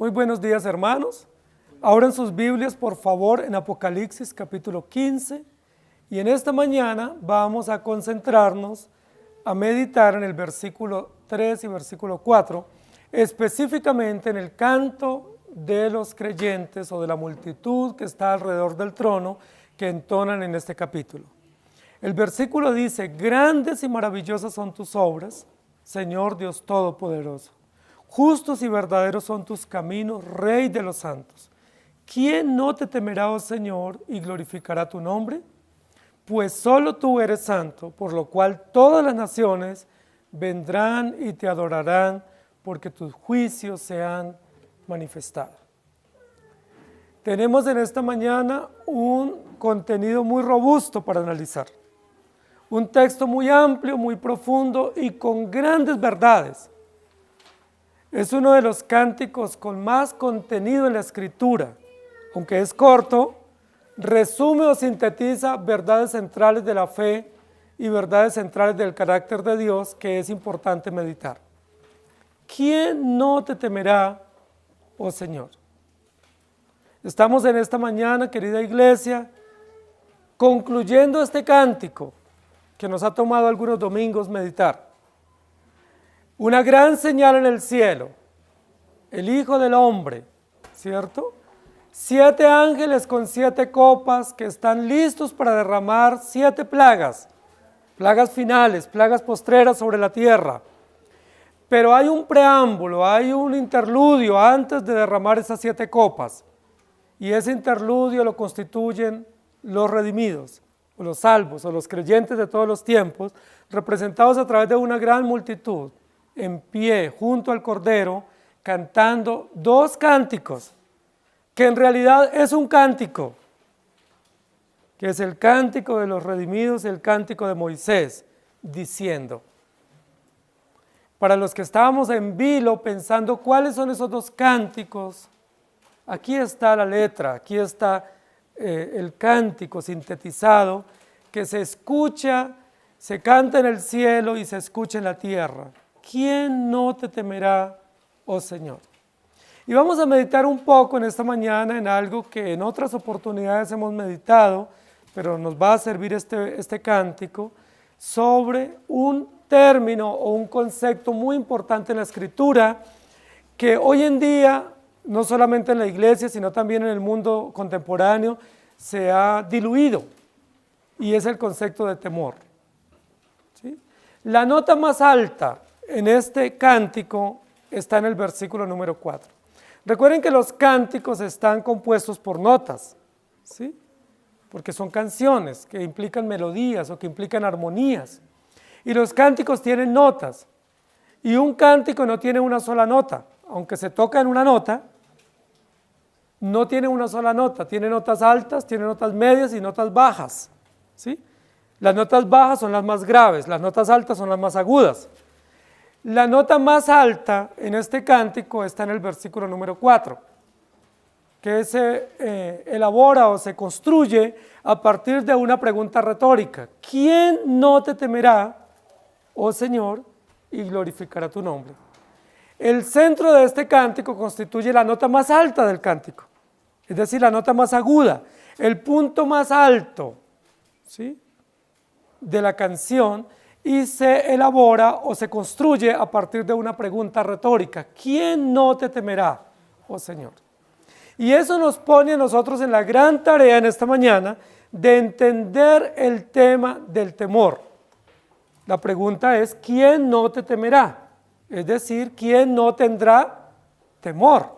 Muy buenos días, hermanos. Abran sus Biblias, por favor, en Apocalipsis capítulo 15. Y en esta mañana vamos a concentrarnos a meditar en el versículo 3 y versículo 4, específicamente en el canto de los creyentes o de la multitud que está alrededor del trono que entonan en este capítulo. El versículo dice: grandes y maravillosas son tus obras, Señor Dios Todopoderoso. Justos y verdaderos son tus caminos, Rey de los santos. ¿Quién no te temerá, oh Señor, y glorificará tu nombre? Pues solo tú eres santo, por lo cual todas las naciones vendrán y te adorarán, porque tus juicios se han manifestado. Tenemos en esta mañana un contenido muy robusto para analizar. Un texto muy amplio, muy profundo y con grandes verdades. Es uno de los cánticos con más contenido en la Escritura. Aunque es corto, resume o sintetiza verdades centrales de la fe y verdades centrales del carácter de Dios que es importante meditar. ¿Quién no te temerá, oh Señor? Estamos en esta mañana, querida iglesia, concluyendo este cántico que nos ha tomado algunos domingos meditar. Una gran señal en el cielo, el Hijo del Hombre, ¿cierto? 7 ángeles con 7 copas que están listos para derramar 7 plagas, plagas finales, plagas postreras sobre la tierra. Pero hay un preámbulo, hay un interludio antes de derramar esas 7 copas. Y ese interludio lo constituyen los redimidos, o los salvos, o los creyentes de todos los tiempos, representados a través de una gran multitud, en pie, junto al Cordero, cantando 2 cánticos, que en realidad es un cántico, que es el cántico de los redimidos, el cántico de Moisés, diciendo. Para los que estábamos en vilo pensando cuáles son esos 2 cánticos, aquí está la letra, aquí está el cántico sintetizado, que se escucha, se canta en el cielo y se escucha en la tierra. ¿Quién no te temerá, oh Señor? Y vamos a meditar un poco en esta mañana en algo que en otras oportunidades hemos meditado, pero nos va a servir este cántico, sobre un término o un concepto muy importante en la Escritura, que hoy en día, no solamente en la iglesia, sino también en el mundo contemporáneo, se ha diluido, y es el concepto de temor. ¿Sí? La nota más alta en este cántico está en el versículo número 4. Recuerden que los cánticos están compuestos por notas, ¿sí? Porque son canciones que implican melodías o que implican armonías. Y los cánticos tienen notas. Y un cántico no tiene una sola nota. Aunque se toca en una nota, no tiene una sola nota. Tiene notas altas, tiene notas medias y notas bajas, ¿sí? Las notas bajas son las más graves, las notas altas son las más agudas. La nota más alta en este cántico está en el versículo número 4, que se elabora o se construye a partir de una pregunta retórica. ¿Quién no te temerá, oh Señor, y glorificará tu nombre? El centro de este cántico constituye la nota más alta del cántico, es decir, la nota más aguda, el punto más alto, ¿sí?, de la canción, y se elabora o se construye a partir de una pregunta retórica. ¿Quién no te temerá, oh Señor? Y eso nos pone a nosotros en la gran tarea en esta mañana de entender el tema del temor. La pregunta es: ¿quién no te temerá? Es decir, ¿quién no tendrá temor?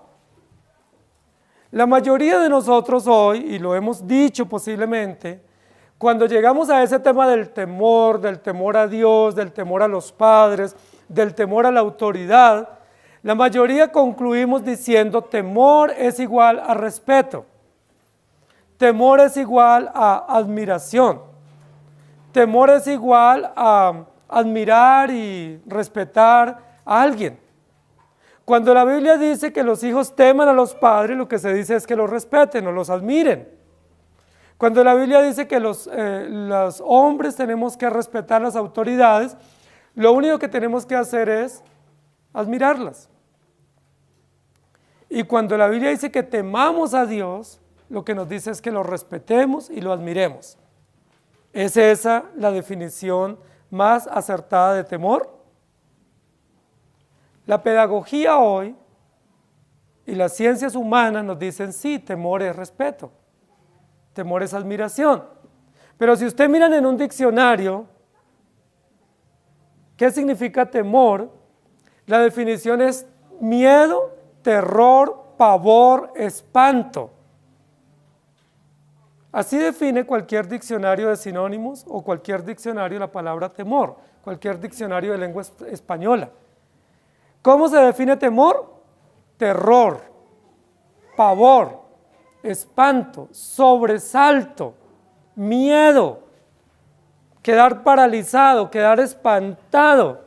La mayoría de nosotros hoy, y lo hemos dicho posiblemente, cuando llegamos a ese tema del temor a Dios, del temor a los padres, del temor a la autoridad, la mayoría concluimos diciendo: temor es igual a respeto, temor es igual a admiración, temor es igual a admirar y respetar a alguien. Cuando la Biblia dice que los hijos teman a los padres, lo que se dice es que los respeten o los admiren. Cuando la Biblia dice que los hombres tenemos que respetar las autoridades, lo único que tenemos que hacer es admirarlas. Y cuando la Biblia dice que temamos a Dios, lo que nos dice es que lo respetemos y lo admiremos. ¿Es esa la definición más acertada de temor? La pedagogía hoy y las ciencias humanas nos dicen sí, temor es respeto, temor es admiración. Pero si usted miran en un diccionario, ¿qué significa temor? La definición es miedo, terror, pavor, espanto. Así define cualquier diccionario de sinónimos o cualquier diccionario la palabra temor, cualquier diccionario de lengua española. ¿Cómo se define temor? Terror, pavor, espanto, sobresalto, miedo, quedar paralizado, quedar espantado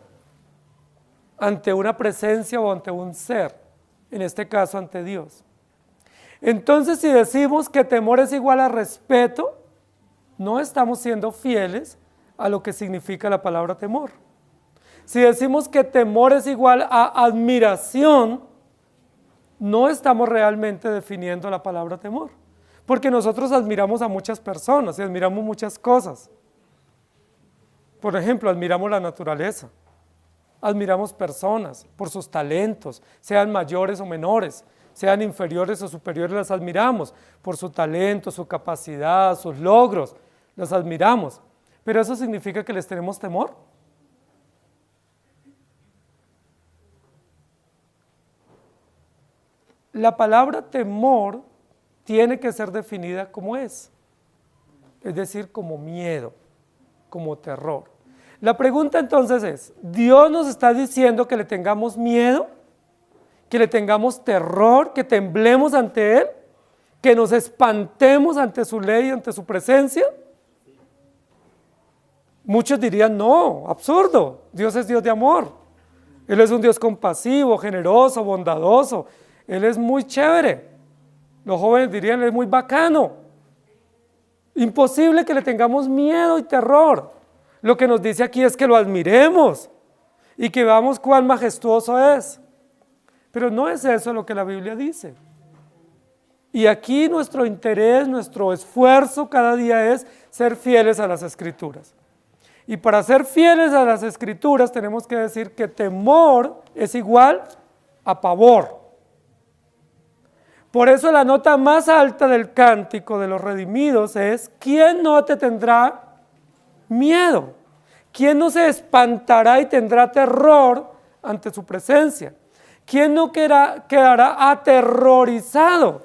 ante una presencia o ante un ser, en este caso ante Dios. Entonces, si decimos que temor es igual a respeto, no estamos siendo fieles a lo que significa la palabra temor. Si decimos que temor es igual a admiración, no estamos realmente definiendo la palabra temor, porque nosotros admiramos a muchas personas y admiramos muchas cosas. Por ejemplo, admiramos la naturaleza, admiramos personas por sus talentos, sean mayores o menores, sean inferiores o superiores, las admiramos por su talento, su capacidad, sus logros, las admiramos. ¿Pero eso significa que les tenemos temor? La palabra temor tiene que ser definida como es decir, como miedo, como terror. La pregunta entonces es, ¿Dios nos está diciendo que le tengamos miedo? ¿Que le tengamos terror? ¿Que temblemos ante Él? ¿Que nos espantemos ante su ley, ante su presencia? Muchos dirían, no, absurdo, Dios es Dios de amor. Él es un Dios compasivo, generoso, bondadoso. Él es muy chévere. Los jóvenes dirían, Él es muy bacano. Imposible que le tengamos miedo y terror. Lo que nos dice aquí es que lo admiremos y que veamos cuán majestuoso es. Pero no es eso lo que la Biblia dice. Y aquí nuestro interés, nuestro esfuerzo cada día es ser fieles a las Escrituras. Y para ser fieles a las Escrituras tenemos que decir que temor es igual a pavor. Por eso la nota más alta del cántico de los redimidos es: ¿quién no te tendrá miedo? ¿Quién no se espantará y tendrá terror ante su presencia? ¿Quién no quedará aterrorizado?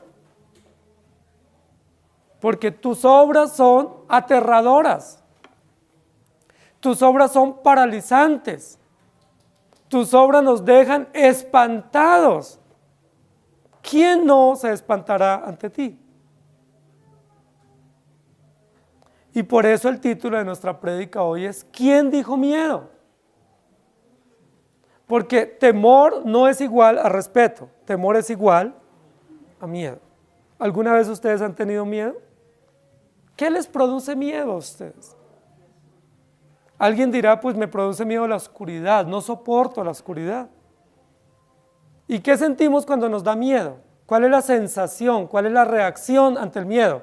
Porque tus obras son aterradoras. Tus obras son paralizantes. Tus obras nos dejan espantados. ¿Quién no se espantará ante ti? Y por eso el título de nuestra prédica hoy es ¿quién dijo miedo? Porque temor no es igual a respeto, temor es igual a miedo. ¿Alguna vez ustedes han tenido miedo? ¿Qué les produce miedo a ustedes? Alguien dirá, pues me produce miedo la oscuridad, no soporto la oscuridad. ¿Y qué sentimos cuando nos da miedo? ¿Cuál es la sensación? ¿Cuál es la reacción ante el miedo?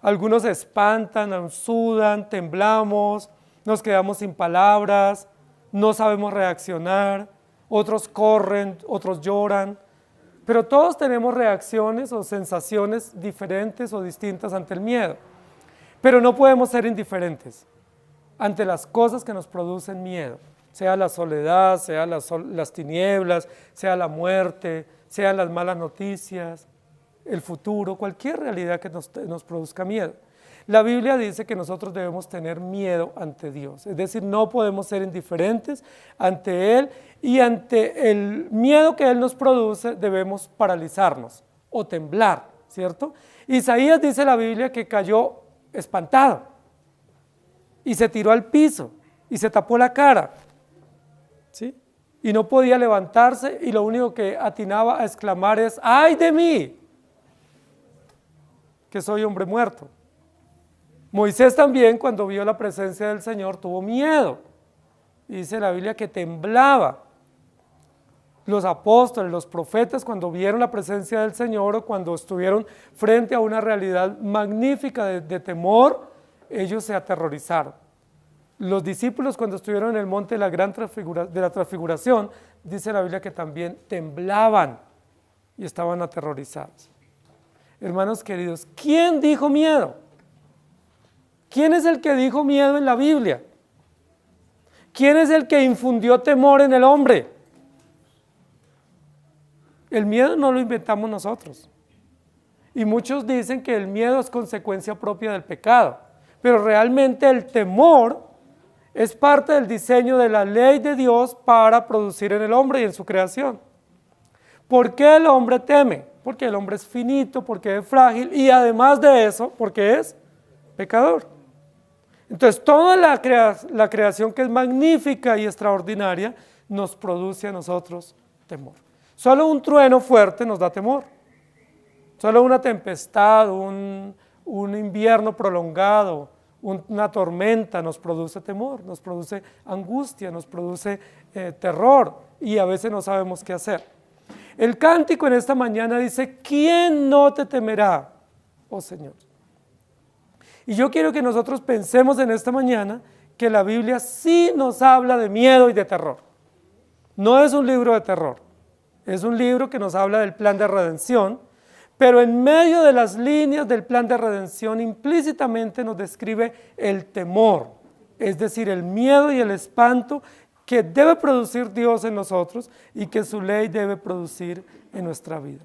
Algunos se espantan, sudan, temblamos, nos quedamos sin palabras, no sabemos reaccionar, otros corren, otros lloran, pero todos tenemos reacciones o sensaciones diferentes o distintas ante el miedo. Pero no podemos ser indiferentes ante las cosas que nos producen miedo, sea la soledad, sea las tinieblas, sea la muerte, sean las malas noticias, el futuro, cualquier realidad que nos produzca miedo. La Biblia dice que nosotros debemos tener miedo ante Dios, es decir, no podemos ser indiferentes ante Él y ante el miedo que Él nos produce debemos paralizarnos o temblar, ¿cierto? Isaías dice en la Biblia que cayó espantado y se tiró al piso y se tapó la cara, ¿sí? Y no podía levantarse y lo único que atinaba a exclamar es ¡ay de mí! Que soy hombre muerto. Moisés también, cuando vio la presencia del Señor, tuvo miedo. Dice la Biblia que temblaba. Los apóstoles, los profetas, cuando vieron la presencia del Señor o cuando estuvieron frente a una realidad magnífica de temor, ellos se aterrorizaron. Los discípulos, cuando estuvieron en el monte de la transfiguración, dice la Biblia que también temblaban y estaban aterrorizados. Hermanos queridos, ¿quién dijo miedo? ¿Quién es el que dijo miedo en la Biblia? ¿Quién es el que infundió temor en el hombre? El miedo no lo inventamos nosotros. Y muchos dicen que el miedo es consecuencia propia del pecado. Pero realmente el temor es parte del diseño de la ley de Dios para producir en el hombre y en su creación. ¿Por qué el hombre teme? Porque el hombre es finito, porque es frágil y además de eso, porque es pecador. Entonces toda la creación que es magnífica y extraordinaria nos produce a nosotros temor. Solo un trueno fuerte nos da temor. Solo una tempestad, un invierno prolongado, una tormenta nos produce temor, nos produce angustia, nos produce terror y a veces no sabemos qué hacer. El cántico en esta mañana dice, ¿quién no te temerá, oh Señor? Y yo quiero que nosotros pensemos en esta mañana que la Biblia sí nos habla de miedo y de terror. No es un libro de terror, es un libro que nos habla del plan de redención, pero en medio de las líneas del plan de redención implícitamente nos describe el temor, es decir, el miedo y el espanto que debe producir Dios en nosotros y que su ley debe producir en nuestra vida.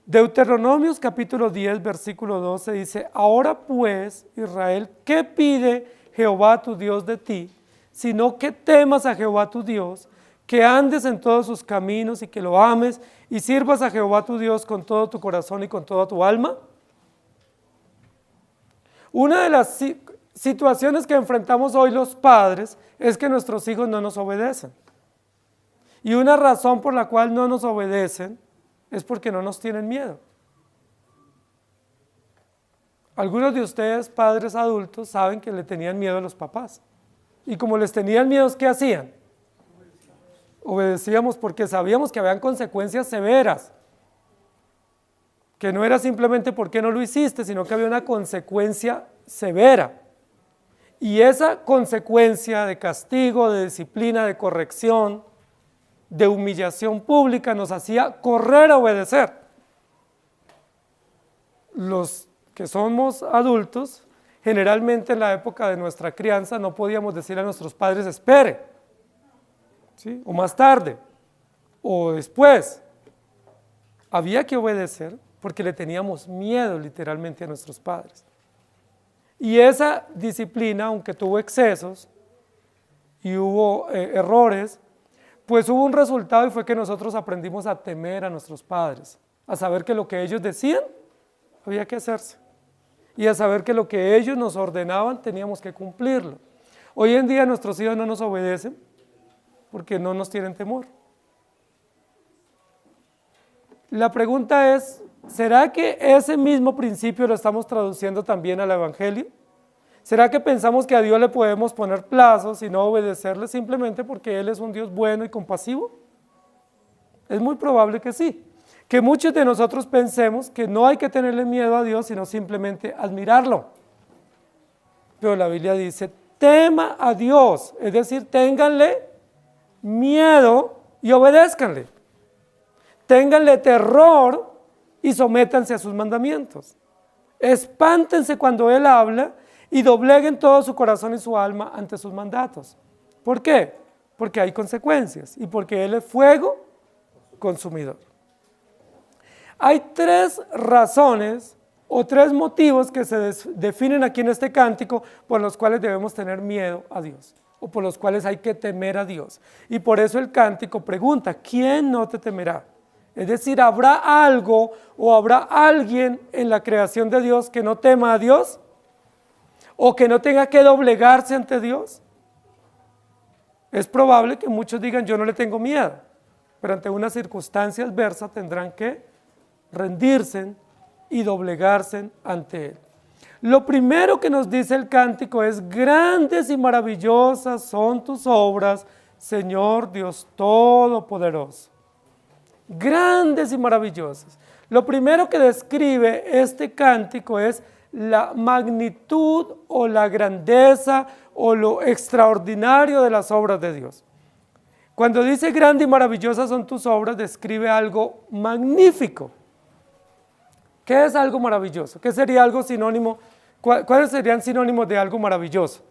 Deuteronomios capítulo 10, versículo 12 dice, ahora pues, Israel, ¿qué pide Jehová tu Dios de ti? Sino que temas a Jehová tu Dios, que andes en todos sus caminos y que lo ames y sirvas a Jehová tu Dios con todo tu corazón y con toda tu alma. Una de las situaciones que enfrentamos hoy los padres es que nuestros hijos no nos obedecen. Y una razón por la cual no nos obedecen es porque no nos tienen miedo. Algunos de ustedes, padres adultos, saben que le tenían miedo a los papás. Y como les tenían miedo, ¿qué hacían? Obedecíamos porque sabíamos que habían consecuencias severas. Que no era simplemente porque no lo hiciste, sino que había una consecuencia severa. Y esa consecuencia de castigo, de disciplina, de corrección, de humillación pública nos hacía correr a obedecer. Los que somos adultos, generalmente en la época de nuestra crianza no podíamos decir a nuestros padres espere, ¿sí? O más tarde, o después. Había que obedecer porque le teníamos miedo literalmente a nuestros padres. Y esa disciplina, aunque tuvo excesos y hubo errores, pues hubo un resultado y fue que nosotros aprendimos a temer a nuestros padres, a saber que lo que ellos decían había que hacerse y a saber que lo que ellos nos ordenaban teníamos que cumplirlo. Hoy en día nuestros hijos no nos obedecen porque no nos tienen temor. La pregunta es, ¿será que ese mismo principio lo estamos traduciendo también al Evangelio? ¿Será que pensamos que a Dios le podemos poner plazos y no obedecerle simplemente porque Él es un Dios bueno y compasivo? Es muy probable que sí. Que muchos de nosotros pensemos que no hay que tenerle miedo a Dios, sino simplemente admirarlo. Pero la Biblia dice, tema a Dios, es decir, ténganle miedo y obedézcanle. Ténganle terror y sométanse a sus mandamientos. Espántense cuando Él habla y dobleguen todo su corazón y su alma ante sus mandatos. ¿Por qué? Porque hay consecuencias y porque Él es fuego consumidor. Hay tres razones o tres motivos que se definen aquí en este cántico por los cuales debemos tener miedo a Dios o por los cuales hay que temer a Dios. Y por eso el cántico pregunta, ¿quién no te temerá? Es decir, ¿habrá algo o habrá alguien en la creación de Dios que no tema a Dios? ¿O que no tenga que doblegarse ante Dios? Es probable que muchos digan, yo no le tengo miedo, pero ante una circunstancia adversa tendrán que rendirse y doblegarse ante Él. Lo primero que nos dice el cántico es, grandes y maravillosas son tus obras, Señor Dios Todopoderoso. grandes y maravillosas. Lo primero que describe este cántico es la magnitud o la grandeza o lo extraordinario de las obras de Dios. Cuando dice grande y maravillosas son tus obras, describe algo magnífico. ¿Qué es algo maravilloso? ¿Qué sería algo sinónimo? ¿Cuáles serían sinónimos de algo maravilloso?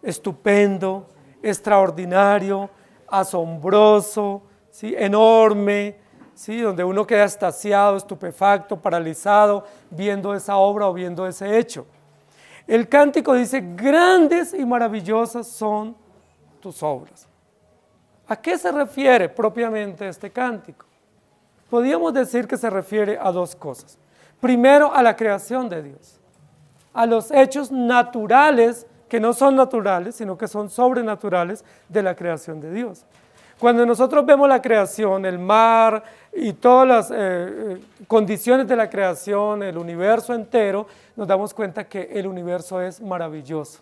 Estupendo, extraordinario, asombroso, ¿sí? Enorme, ¿sí? Donde uno queda extasiado, estupefacto, paralizado, viendo esa obra o viendo ese hecho. El cántico dice, grandes y maravillosas son tus obras. ¿A qué se refiere propiamente este cántico? Podríamos decir que se refiere a dos cosas. Primero, a la creación de Dios, a los hechos naturales, que no son naturales, sino que son sobrenaturales de la creación de Dios. Cuando nosotros vemos la creación, el mar y todas las condiciones de la creación, el universo entero, nos damos cuenta que el universo es maravilloso,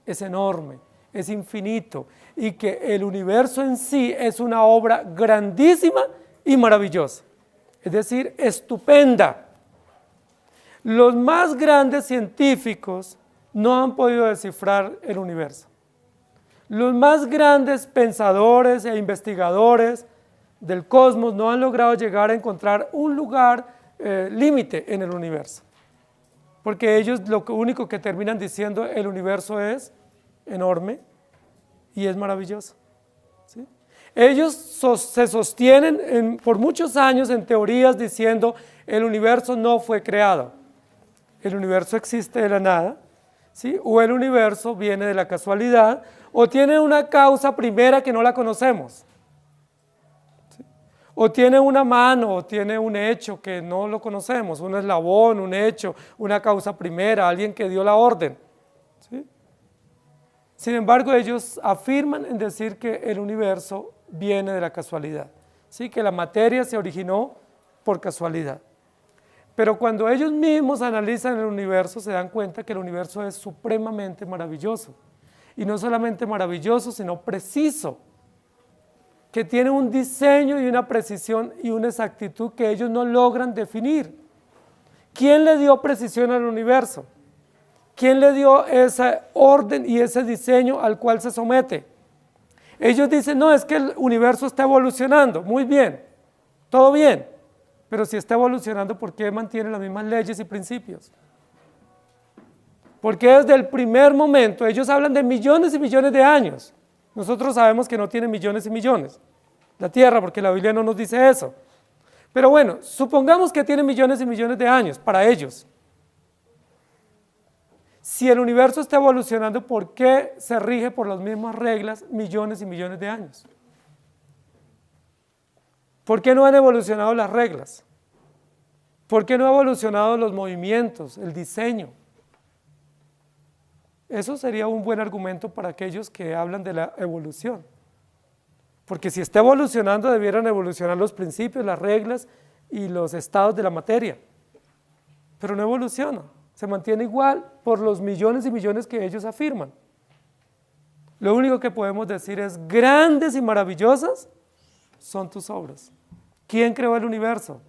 es enorme, es infinito, y que el universo en sí es una obra grandísima y maravillosa, es decir, estupenda. Los más grandes científicos no han podido descifrar el universo. Los más grandes pensadores e investigadores del cosmos no han logrado llegar a encontrar un lugar límite en el universo, porque ellos lo único que terminan diciendo, el universo es enorme y es maravilloso, ¿sí? Ellos se sostienen por muchos años en teorías diciendo, el universo no fue creado, el universo existe de la nada, ¿sí? O el universo viene de la casualidad, o tiene una causa primera que no la conocemos, ¿sí? O tiene una mano, o tiene un hecho que no lo conocemos, un eslabón, un hecho, una causa primera, alguien que dio la orden, ¿sí? Sin embargo, ellos afirman en decir que el universo viene de la casualidad, ¿sí? Que la materia se originó por casualidad. Pero cuando ellos mismos analizan el universo, se dan cuenta que el universo es supremamente maravilloso. Y no solamente maravilloso, sino preciso, que tiene un diseño y una precisión y una exactitud que ellos no logran definir. ¿Quién le dio precisión al universo? ¿Quién le dio ese orden y ese diseño al cual se somete? Ellos dicen, no, es que el universo está evolucionando. Muy bien, todo bien. Pero si está evolucionando, ¿por qué mantiene las mismas leyes y principios? Porque desde el primer momento, ellos hablan de millones y millones de años. Nosotros sabemos que no tiene millones y millones. La Tierra, porque la Biblia no nos dice eso. Pero bueno, supongamos que tiene millones y millones de años para ellos. Si el universo está evolucionando, ¿por qué se rige por las mismas reglas millones y millones de años? ¿Por qué no han evolucionado las reglas? ¿Por qué no han evolucionado los movimientos, el diseño? Eso sería un buen argumento para aquellos que hablan de la evolución. Porque si está evolucionando, debieran evolucionar los principios, las reglas y los estados de la materia. Pero no evoluciona, se mantiene igual por los millones y millones que ellos afirman. Lo único que podemos decir es, grandes y maravillosas son tus obras. ¿Quién creó el universo?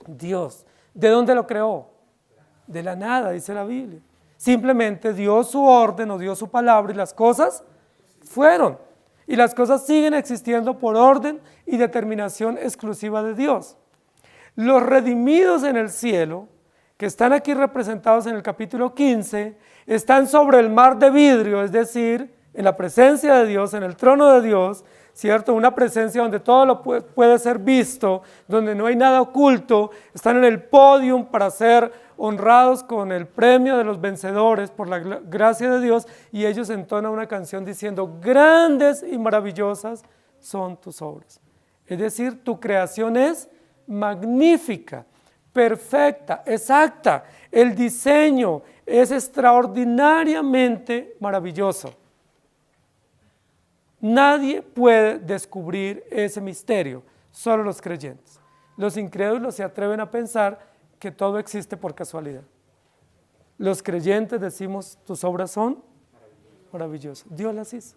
Dios. ¿De dónde lo creó? De la nada, dice la Biblia. Simplemente dio su orden o dio su palabra y las cosas fueron. Y las cosas siguen existiendo por orden y determinación exclusiva de Dios. Los redimidos en el cielo, que están aquí representados en el capítulo 15, están sobre el mar de vidrio, es decir, en la presencia de Dios, en el trono de Dios, ¿cierto? Una presencia donde todo lo puede ser visto, donde no hay nada oculto, están en el podium para ser honrados con el premio de los vencedores por la gracia de Dios, y ellos entonan una canción diciendo, grandes y maravillosas son tus obras. Es decir, tu creación es magnífica, perfecta, exacta, el diseño es extraordinariamente maravilloso. Nadie puede descubrir ese misterio, solo los creyentes. Los incrédulos se atreven a pensar que todo existe por casualidad. Los creyentes decimos, tus obras son maravillosas. Dios las hizo.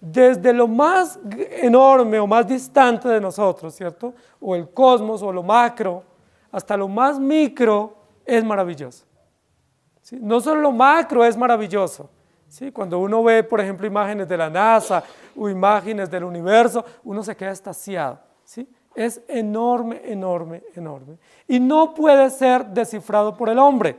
desde lo más enorme o más distante de nosotros, ¿cierto? O el cosmos o lo macro, hasta lo más micro es maravilloso. ¿Sí? No solo lo macro es maravilloso, ¿sí? Cuando uno ve, por ejemplo, imágenes de la NASA o imágenes del universo, uno se queda extasiado, ¿sí? Es enorme, enorme, enorme. Y no puede ser descifrado por el hombre.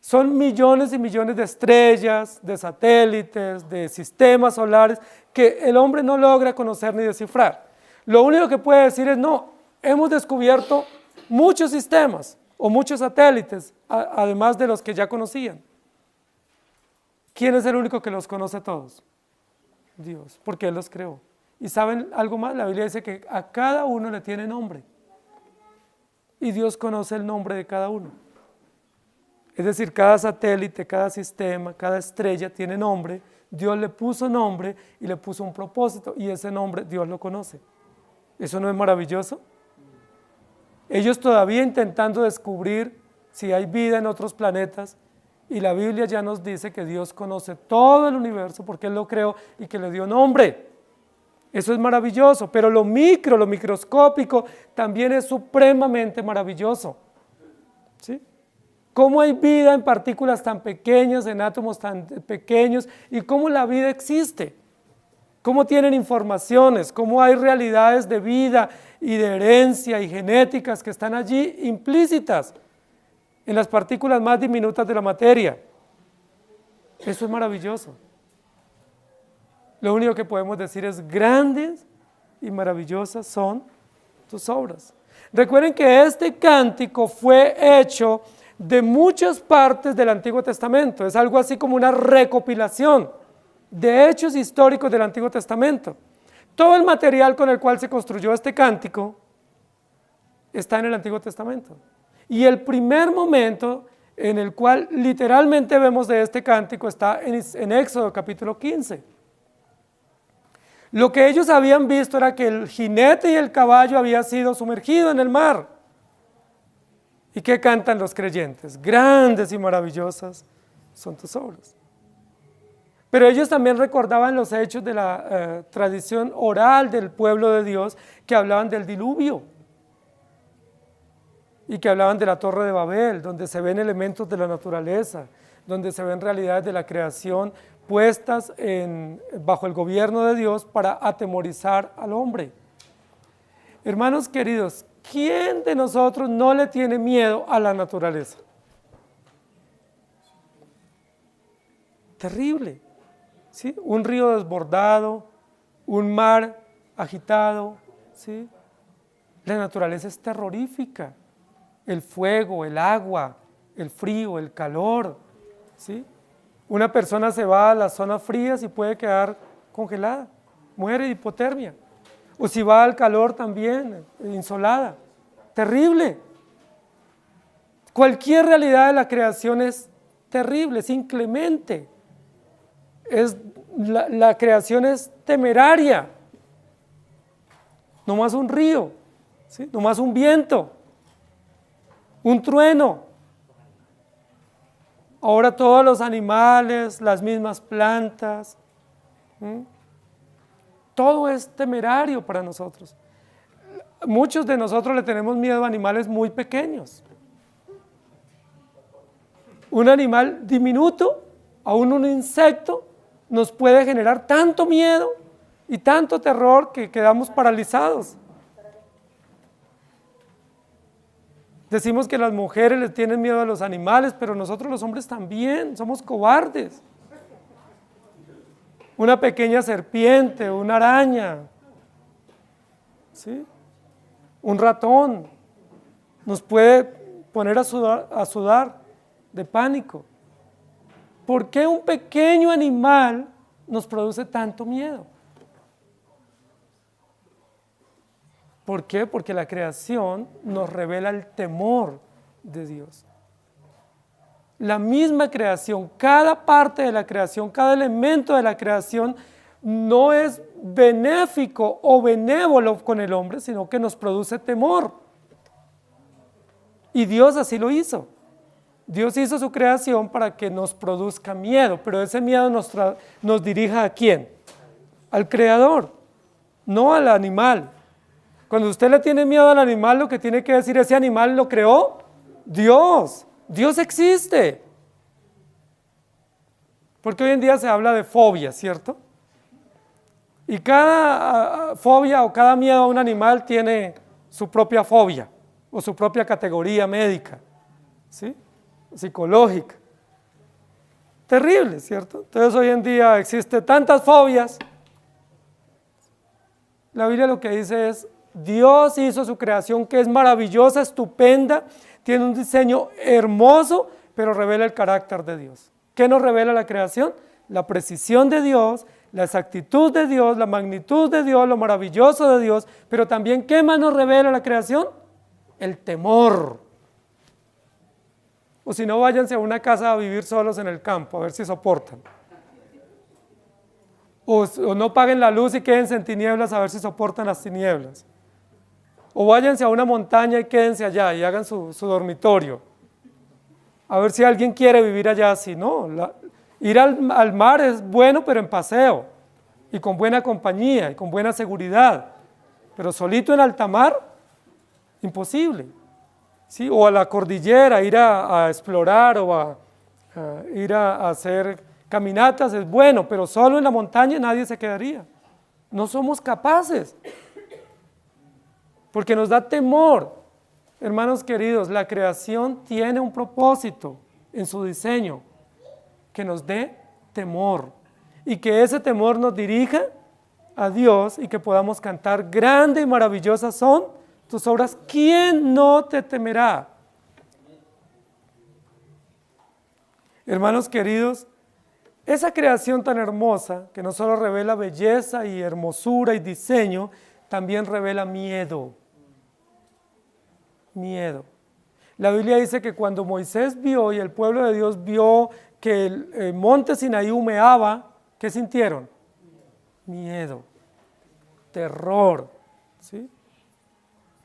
Son millones y millones de estrellas, de satélites, de sistemas solares que el hombre no logra conocer ni descifrar. Lo único que puede decir es, no, hemos descubierto muchos sistemas o muchos satélites, además de los que ya conocían. ¿Quién es el único que los conoce todos? Dios, porque Él los creó. ¿Y saben algo más? La Biblia dice que a cada uno le tiene nombre. Y Dios conoce el nombre de cada uno. Es decir, cada satélite, cada sistema, cada estrella tiene nombre. Dios le puso nombre y le puso un propósito. Y ese nombre Dios lo conoce. ¿Eso no es maravilloso? Ellos todavía intentando descubrir si hay vida en otros planetas. Y la Biblia ya nos dice que Dios conoce todo el universo porque Él lo creó y que le dio nombre. Eso es maravilloso, pero lo micro, lo microscópico también es supremamente maravilloso. ¿Sí? ¿Cómo hay vida en partículas tan pequeñas, en átomos tan pequeños? ¿Y cómo la vida existe? ¿Cómo tienen informaciones? ¿Cómo hay realidades de vida y de herencia y genéticas que están allí implícitas en las partículas más diminutas de la materia? Eso es maravilloso. Lo único que podemos decir es grandes y maravillosas son tus obras. Recuerden que este cántico fue hecho de muchas partes del Antiguo Testamento. Es algo así como una recopilación de hechos históricos del Antiguo Testamento. Todo el material con el cual se construyó este cántico está en el Antiguo Testamento. Y el primer momento en el cual literalmente vemos de este cántico está en Éxodo capítulo 15. Lo que ellos habían visto era que el jinete y el caballo había sido sumergido en el mar. ¿Y qué cantan los creyentes? Grandes y maravillosas son tus obras. Pero ellos también recordaban los hechos de la tradición oral del pueblo de Dios que hablaban del diluvio y que hablaban de la Torre de Babel, donde se ven elementos de la naturaleza, donde se ven realidades de la creación puestas bajo el gobierno de Dios para atemorizar al hombre. Hermanos queridos, ¿quién de nosotros no le tiene miedo a la naturaleza? Terrible, ¿sí? Un río desbordado, un mar agitado, ¿sí? La naturaleza es terrorífica. El fuego, el agua, el frío, el calor, ¿sí? Una persona se va a las zonas frías y puede quedar congelada, muere de hipotermia. O si va al calor también, insolada. Terrible. Cualquier realidad de la creación es terrible, es inclemente. La creación es temeraria. No más un río, ¿sí? No más un viento, un trueno. Ahora todos los animales, las mismas plantas, todo es temerario para nosotros. Muchos de nosotros le tenemos miedo a animales muy pequeños. Un animal diminuto, aún un insecto, nos puede generar tanto miedo y tanto terror que quedamos paralizados. Decimos que las mujeres les tienen miedo a los animales, pero nosotros los hombres también, somos cobardes. Una pequeña serpiente, una araña, ¿sí? Un ratón, nos puede poner a sudar de pánico. ¿Por qué un pequeño animal nos produce tanto miedo? ¿Por qué? Porque la creación nos revela el temor de Dios. La misma creación, cada parte de la creación, cada elemento de la creación no es benéfico o benévolo con el hombre, sino que nos produce temor. Y Dios así lo hizo. Dios hizo su creación para que nos produzca miedo, pero ese miedo nos dirija ¿a quién? al Creador, no al animal. Cuando usted le tiene miedo al animal, lo que tiene que decir, ese animal lo creó Dios. Dios existe. Porque hoy en día se habla de fobia, ¿cierto? Y cada fobia o cada miedo a un animal tiene su propia fobia o su propia categoría médica, ¿sí? Psicológica. Terrible, ¿cierto? Entonces hoy en día existen tantas fobias. La Biblia lo que dice es, Dios hizo su creación que es maravillosa, estupenda, tiene un diseño hermoso, pero revela el carácter de Dios. ¿Qué nos revela la creación? La precisión de Dios, la exactitud de Dios, la magnitud de Dios, lo maravilloso de Dios, pero también, ¿qué más nos revela la creación? El temor. O si no, váyanse a una casa a vivir solos en el campo, a ver si soportan. O no paguen la luz y quédense en tinieblas a ver si soportan las tinieblas. O váyanse a una montaña y quédense allá y hagan su dormitorio. A ver si alguien quiere vivir allá así, ¿no? Ir al mar es bueno, pero en paseo, y con buena compañía, y con buena seguridad. Pero solito en alta mar, imposible. ¿Sí? O a la cordillera, ir a explorar o a ir a hacer caminatas es bueno, pero solo en la montaña nadie se quedaría. No somos capaces, porque nos da temor. Hermanos queridos, la creación tiene un propósito en su diseño, que nos dé temor, y que ese temor nos dirija a Dios y que podamos cantar, grande y maravillosas son tus obras, ¿quién no te temerá? Hermanos queridos, esa creación tan hermosa, que no solo revela belleza y hermosura y diseño, también revela miedo. Miedo. La Biblia dice que cuando Moisés vio y el pueblo de Dios vio que el monte Sinaí humeaba, ¿qué sintieron? Miedo, terror, ¿sí?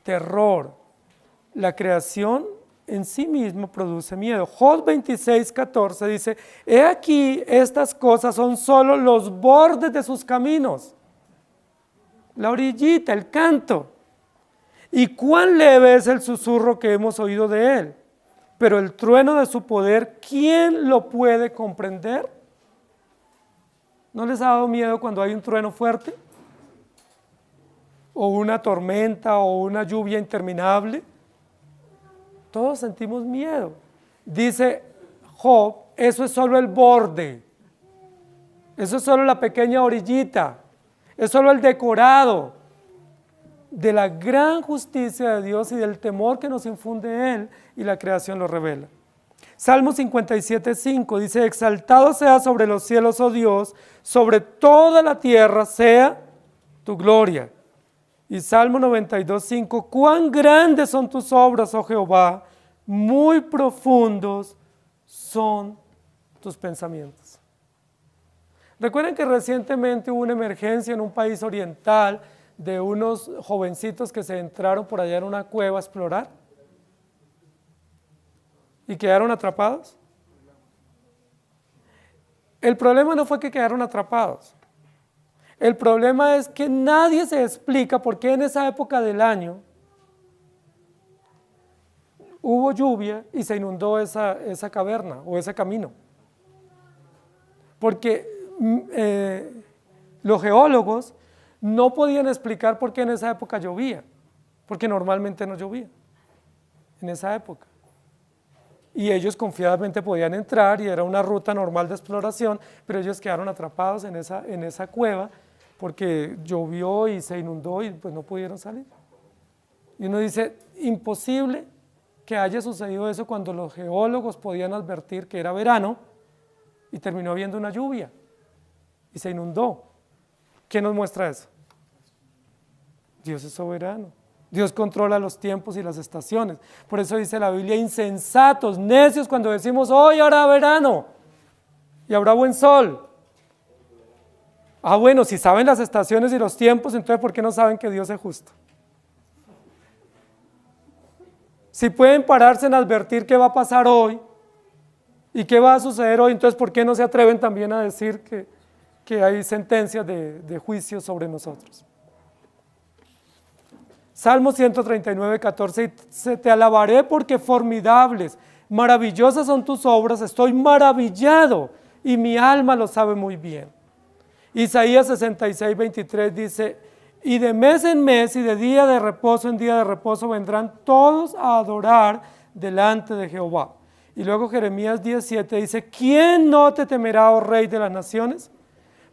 Terror. La creación en sí misma produce miedo. Job 26:14 dice, he aquí estas cosas son solo los bordes de sus caminos, la orillita, el canto. Y cuán leve es el susurro que hemos oído de él, pero el trueno de su poder, ¿quién lo puede comprender? ¿No les ha dado miedo cuando hay un trueno fuerte? ¿O una tormenta o una lluvia interminable? Todos sentimos miedo. Dice Job, eso es solo el borde, eso es solo la pequeña orillita, es solo el decorado de la gran justicia de Dios y del temor que nos infunde Él, y la creación lo revela. Salmo 57:5 dice, exaltado sea sobre los cielos, oh Dios, sobre toda la tierra sea tu gloria. Y Salmo 92:5, cuán grandes son tus obras, oh Jehová, muy profundos son tus pensamientos. Recuerden que recientemente hubo una emergencia en un país oriental de unos jovencitos que se entraron por allá en una cueva a explorar y quedaron atrapados. El problema no fue que quedaron atrapados. El problema es que nadie se explica por qué en esa época del año hubo lluvia y se inundó esa caverna o ese camino. Porque los geólogos no podían explicar por qué en esa época llovía, porque normalmente no llovía en esa época. Y ellos confiadamente podían entrar y era una ruta normal de exploración, pero ellos quedaron atrapados en esa cueva porque llovió y se inundó y pues no pudieron salir. Y uno dice, imposible que haya sucedido eso cuando los geólogos podían advertir que era verano y terminó habiendo una lluvia y se inundó. ¿Qué nos muestra eso? Dios es soberano. Dios controla los tiempos y las estaciones. Por eso dice la Biblia, insensatos, necios, cuando decimos, hoy habrá verano y habrá buen sol. Ah, bueno, si saben las estaciones y los tiempos, entonces ¿por qué no saben que Dios es justo? Si pueden pararse en advertir qué va a pasar hoy y qué va a suceder hoy, entonces ¿por qué no se atreven también a decir que que hay sentencias de juicio sobre nosotros. Salmo 139, 14, dice, te alabaré porque formidables, maravillosas son tus obras, estoy maravillado y mi alma lo sabe muy bien. Isaías 66, 23 dice, y de mes en mes y de día de reposo en día de reposo vendrán todos a adorar delante de Jehová. Y luego Jeremías 17 dice, ¿quién no te temerá, oh Rey de las naciones?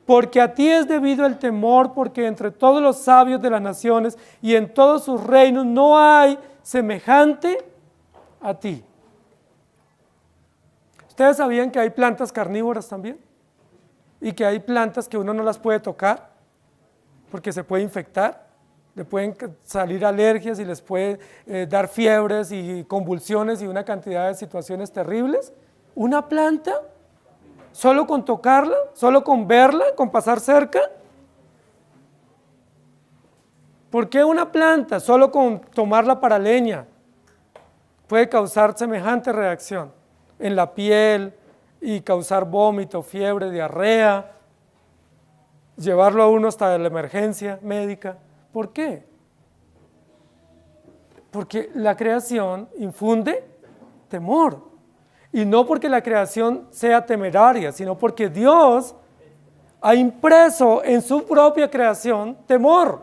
Porque a ti es debido el temor, porque entre todos los sabios de las naciones y en todos sus reinos no hay semejante a ti. ¿Ustedes sabían que hay plantas carnívoras también? Y que hay plantas que uno no las puede tocar porque se puede infectar, le pueden salir alergias y les puede dar fiebres y convulsiones y una cantidad de situaciones terribles. Una planta, solo con tocarla, solo con verla, con pasar cerca. ¿Por qué una planta, solo con tomarla para leña, puede causar semejante reacción en la piel y causar vómito, fiebre, diarrea, llevarlo a uno hasta la emergencia médica? ¿Por qué? Porque la creación infunde temor. Y no porque la creación sea temeraria, sino porque Dios ha impreso en su propia creación temor,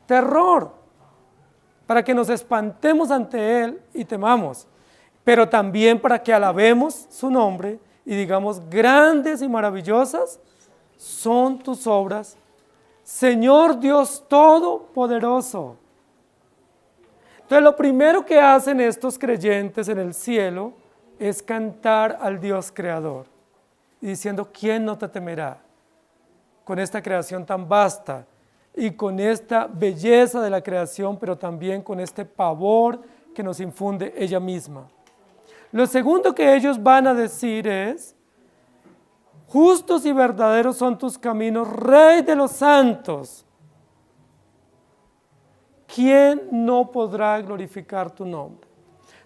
terror, para que nos espantemos ante Él y temamos, pero también para que alabemos su nombre y digamos, grandes y maravillosas son tus obras, Señor Dios Todopoderoso. Entonces lo primero que hacen estos creyentes en el cielo es cantar al Dios creador y diciendo, ¿quién no te temerá? Con esta creación tan vasta y con esta belleza de la creación, pero también con este pavor que nos infunde ella misma. Lo segundo que ellos van a decir es, justos y verdaderos son tus caminos, Rey de los santos. ¿Quién no podrá glorificar tu nombre?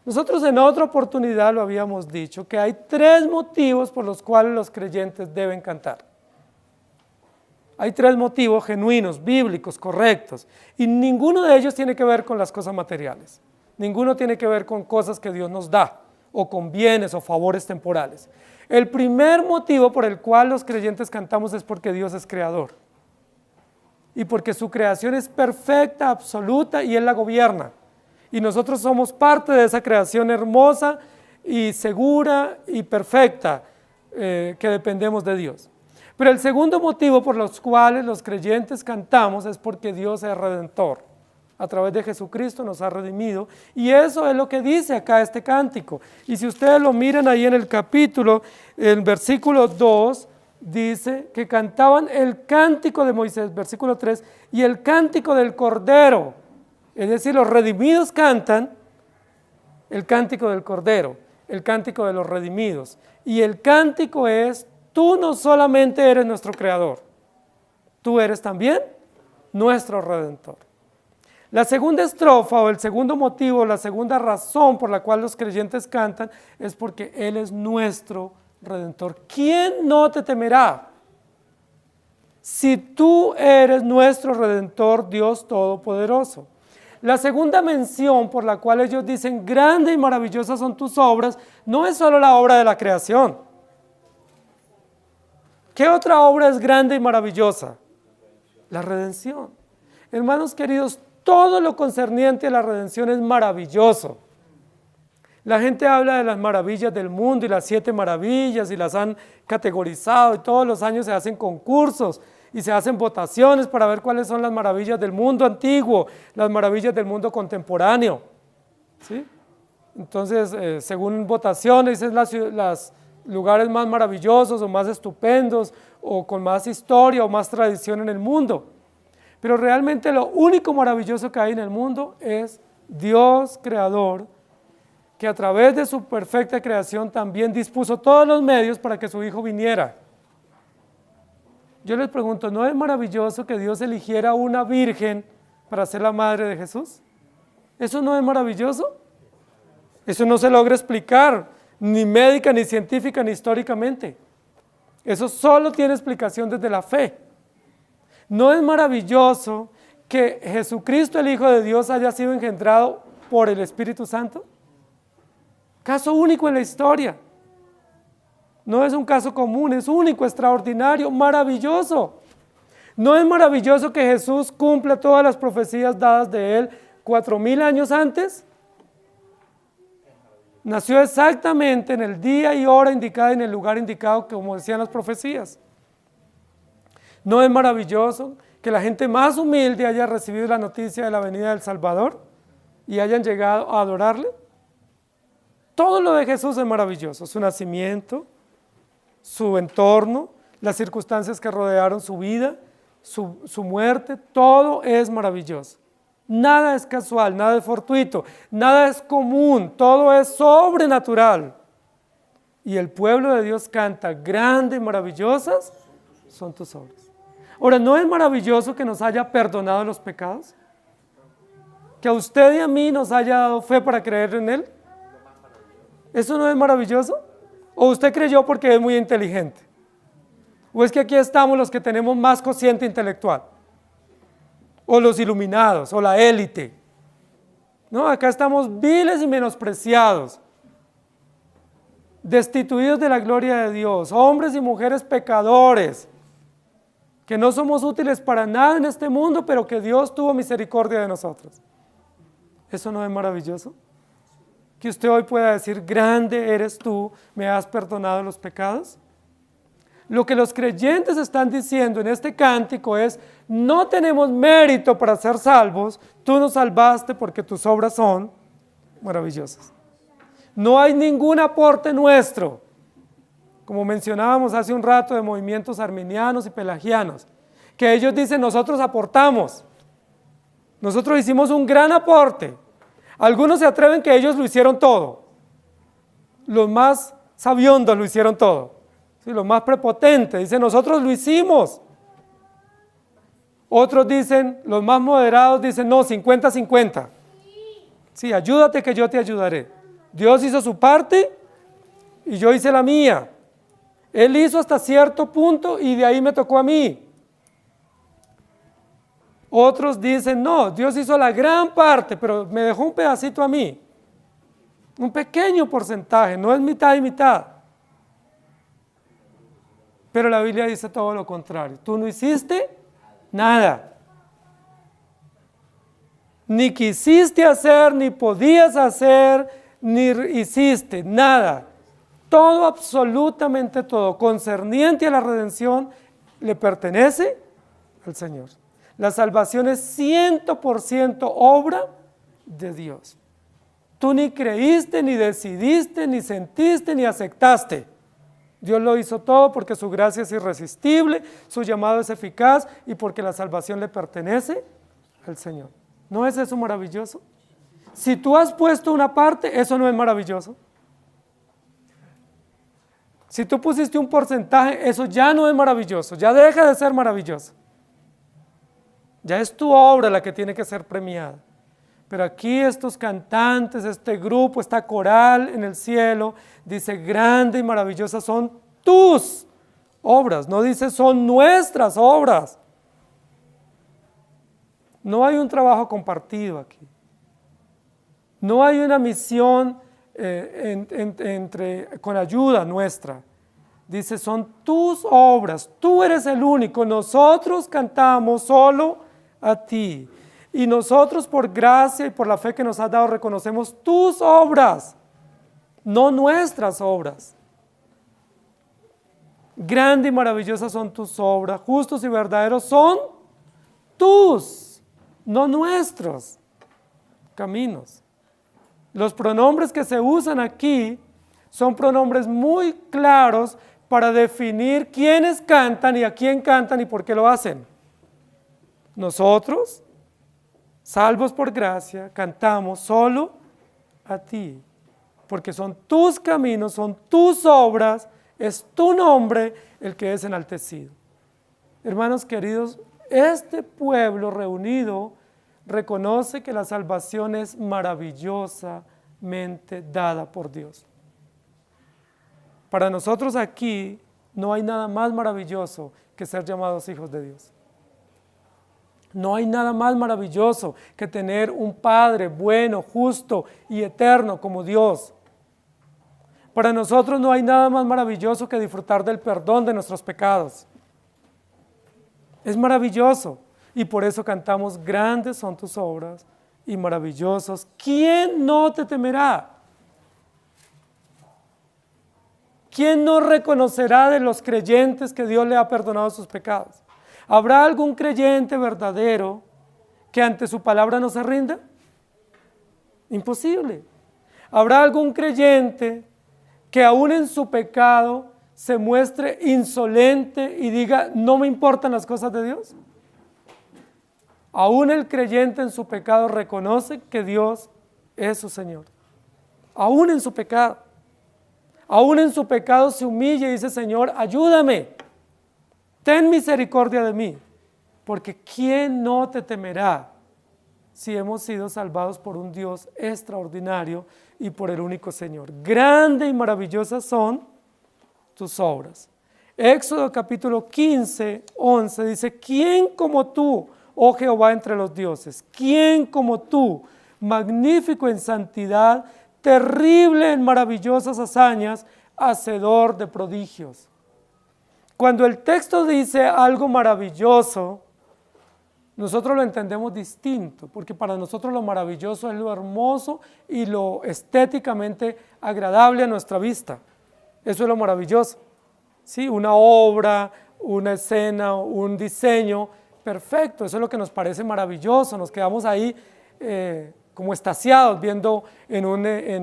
Nosotros en otra oportunidad lo habíamos dicho, que hay 3 motivos por los cuales los creyentes deben cantar. Hay 3 motivos genuinos, bíblicos, correctos, y ninguno de ellos tiene que ver con las cosas materiales. Ninguno tiene que ver con cosas que Dios nos da, o con bienes o favores temporales. El primer motivo por el cual los creyentes cantamos es porque Dios es creador. Y porque su creación es perfecta, absoluta, y Él la gobierna. Y nosotros somos parte de esa creación hermosa y segura y perfecta que dependemos de Dios. Pero el segundo motivo por los cuales los creyentes cantamos es porque Dios es redentor. A través de Jesucristo nos ha redimido, y eso es lo que dice acá este cántico. Y si ustedes lo miran ahí en el capítulo, el versículo 2, dice que cantaban el cántico de Moisés, versículo 3, y el cántico del Cordero. Es decir, los redimidos cantan el cántico del Cordero, el cántico de los redimidos. Y el cántico es, tú no solamente eres nuestro Creador, tú eres también nuestro Redentor. La segunda estrofa o el segundo motivo, la segunda razón por la cual los creyentes cantan es porque Él es nuestro Redentor. ¿Quién no te temerá? Si tú eres nuestro Redentor, Dios Todopoderoso. La segunda mención por la cual ellos dicen, grande y maravillosas son tus obras, no es solo la obra de la creación. ¿Qué otra obra es grande y maravillosa? La redención. Hermanos queridos, todo lo concerniente a la redención es maravilloso. La gente habla de las maravillas del mundo y las 7 maravillas y las han categorizado y todos los años se hacen concursos y se hacen votaciones para ver cuáles son las maravillas del mundo antiguo, las maravillas del mundo contemporáneo. ¿Sí? Entonces, según votaciones, es los lugares más maravillosos o más estupendos o con más historia o más tradición en el mundo. Pero realmente lo único maravilloso que hay en el mundo es Dios creador, que a través de su perfecta creación también dispuso todos los medios para que su Hijo viniera. Yo les pregunto, ¿no es maravilloso que Dios eligiera una virgen para ser la madre de Jesús? ¿Eso no es maravilloso? Eso no se logra explicar, ni médica, ni científica, ni históricamente. Eso solo tiene explicación desde la fe. ¿No es maravilloso que Jesucristo, el Hijo de Dios, haya sido engendrado por el Espíritu Santo? Caso único en la historia. No es un caso común, es único, extraordinario, maravilloso. ¿No es maravilloso que Jesús cumpla todas las profecías dadas de Él 4000 años antes? Nació exactamente en el día y hora indicada, en el lugar indicado, como decían las profecías. ¿No es maravilloso que la gente más humilde haya recibido la noticia de la venida del Salvador y hayan llegado a adorarle? Todo lo de Jesús es maravilloso, su nacimiento, su entorno, las circunstancias que rodearon su vida, su muerte, todo es maravilloso. Nada es casual, nada es fortuito, nada es común, todo es sobrenatural. Y el pueblo de Dios canta, grandes y maravillosas son tus obras. Ahora, ¿no es maravilloso que nos haya perdonado los pecados? Que a usted y a mí nos haya dado fe para creer en Él. ¿Eso no es maravilloso? ¿O usted creyó porque es muy inteligente? ¿O es que aquí estamos los que tenemos más cociente intelectual? ¿O los iluminados? ¿O la élite? No, acá estamos viles y menospreciados, destituidos de la gloria de Dios, hombres y mujeres pecadores, que no somos útiles para nada en este mundo, pero que Dios tuvo misericordia de nosotros. ¿Eso no es maravilloso? Que usted hoy pueda decir, grande eres tú, me has perdonado los pecados. Lo que los creyentes están diciendo en este cántico es, no tenemos mérito para ser salvos, tú nos salvaste porque tus obras son maravillosas. No hay ningún aporte nuestro, como mencionábamos hace un rato de movimientos arminianos y pelagianos, que ellos dicen, nosotros aportamos, nosotros hicimos un gran aporte. Algunos se atreven que ellos lo hicieron todo, los más sabiondos lo hicieron todo. Sí, los más prepotentes, dicen, nosotros lo hicimos. Otros dicen, los más moderados dicen, no, 50-50. Sí, ayúdate que yo te ayudaré. Dios hizo su parte y yo hice la mía. Él hizo hasta cierto punto y de ahí me tocó a mí. Otros dicen, no, Dios hizo la gran parte, pero me dejó un pedacito a mí. Un pequeño porcentaje, no es mitad y mitad. Pero la Biblia dice todo lo contrario. Tú no hiciste nada. Ni quisiste hacer, ni podías hacer, ni hiciste nada. Todo, absolutamente todo, concerniente a la redención, le pertenece al Señor. La salvación es 100% obra de Dios. Tú ni creíste, ni decidiste, ni sentiste, ni aceptaste. Dios lo hizo todo porque su gracia es irresistible, su llamado es eficaz y porque la salvación le pertenece al Señor. ¿No es eso maravilloso? Si tú has puesto una parte, eso no es maravilloso. Si tú pusiste un porcentaje, eso ya no es maravilloso, ya deja de ser maravilloso. Ya es tu obra la que tiene que ser premiada. Pero aquí estos cantantes, este grupo, esta coral en el cielo, dice, grande y maravillosas son tus obras, no dice son nuestras obras. No hay un trabajo compartido aquí. No hay una misión con ayuda nuestra. Dice, son tus obras, tú eres el único, nosotros cantamos solo a ti. Y nosotros por gracia y por la fe que nos has dado reconocemos tus obras, no nuestras obras. Grande y maravillosas son tus obras, justos y verdaderos son tus, no nuestros caminos. Los pronombres que se usan aquí son pronombres muy claros para definir quiénes cantan y a quién cantan y por qué lo hacen. Nosotros, salvos por gracia, cantamos solo a ti, porque son tus caminos, son tus obras, es tu nombre el que es enaltecido. Hermanos queridos, este pueblo reunido reconoce que la salvación es maravillosamente dada por Dios. Para nosotros aquí no hay nada más maravilloso que ser llamados hijos de Dios. No hay nada más maravilloso que tener un Padre bueno, justo y eterno como Dios. Para nosotros no hay nada más maravilloso que disfrutar del perdón de nuestros pecados. Es maravilloso y por eso cantamos: grandes son tus obras y maravillosos. ¿Quién no te temerá? ¿Quién no reconocerá de los creyentes que Dios le ha perdonado sus pecados? ¿Habrá algún creyente verdadero que ante su palabra no se rinda? Imposible. ¿Habrá algún creyente que aún en su pecado se muestre insolente y diga: no me importan las cosas de Dios? Aún el creyente en su pecado reconoce que Dios es su Señor. Aún en su pecado. Aún en su pecado se humilla y dice: Señor, ayúdame. Ten misericordia de mí. Porque ¿quién no te temerá si hemos sido salvados por un Dios extraordinario y por el único Señor? Grande y maravillosas son tus obras. Éxodo capítulo 15, 11 dice: ¿quién como tú, oh Jehová, entre los dioses? ¿Quién como tú, magnífico en santidad, terrible en maravillosas hazañas, hacedor de prodigios? Cuando el texto dice algo maravilloso, nosotros lo entendemos distinto, porque para nosotros lo maravilloso es lo hermoso y lo estéticamente agradable a nuestra vista. Eso es lo maravilloso. ¿Sí? Una obra, una escena, un diseño perfecto, eso es lo que nos parece maravilloso. Nos quedamos ahí como extasiados viendo en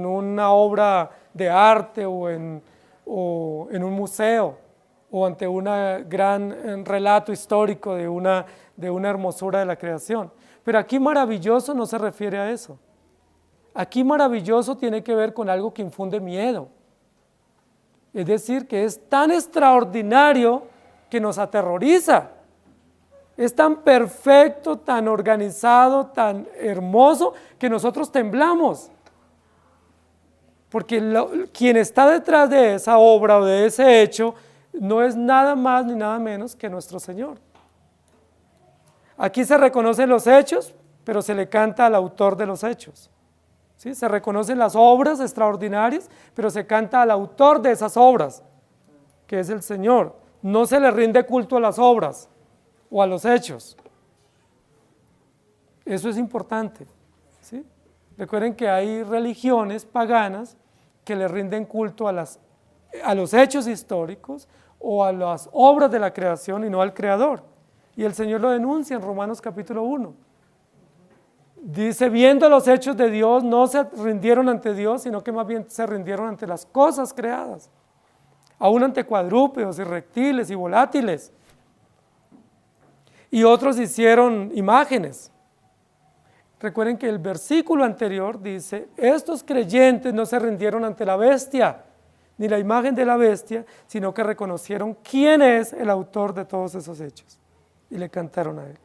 una obra de arte o en un museo, o ante un gran relato histórico de una hermosura de la creación. Pero aquí maravilloso no se refiere a eso. Aquí maravilloso tiene que ver con algo que infunde miedo. Es decir, que es tan extraordinario que nos aterroriza. Es tan perfecto, tan organizado, tan hermoso, que nosotros temblamos. Porque quien está detrás de esa obra o de ese hecho no es nada más ni nada menos que nuestro Señor. Aquí se reconocen los hechos, pero se le canta al autor de los hechos. ¿Sí? Se reconocen las obras extraordinarias, pero se canta al autor de esas obras, que es el Señor. No se le rinde culto a las obras o a los hechos. Eso es importante. ¿Sí? Recuerden que hay religiones paganas que le rinden culto a los hechos históricos o a las obras de la creación y no al Creador. Y el Señor lo denuncia en Romanos capítulo 1. Dice: viendo los hechos de Dios, no se rindieron ante Dios, sino que más bien se rindieron ante las cosas creadas, aún ante cuadrúpedos y reptiles y volátiles. Y otros hicieron imágenes. Recuerden que el versículo anterior dice: estos creyentes no se rindieron ante la bestia, ni la imagen de la bestia, sino que reconocieron quién es el autor de todos esos hechos. Y le cantaron a él.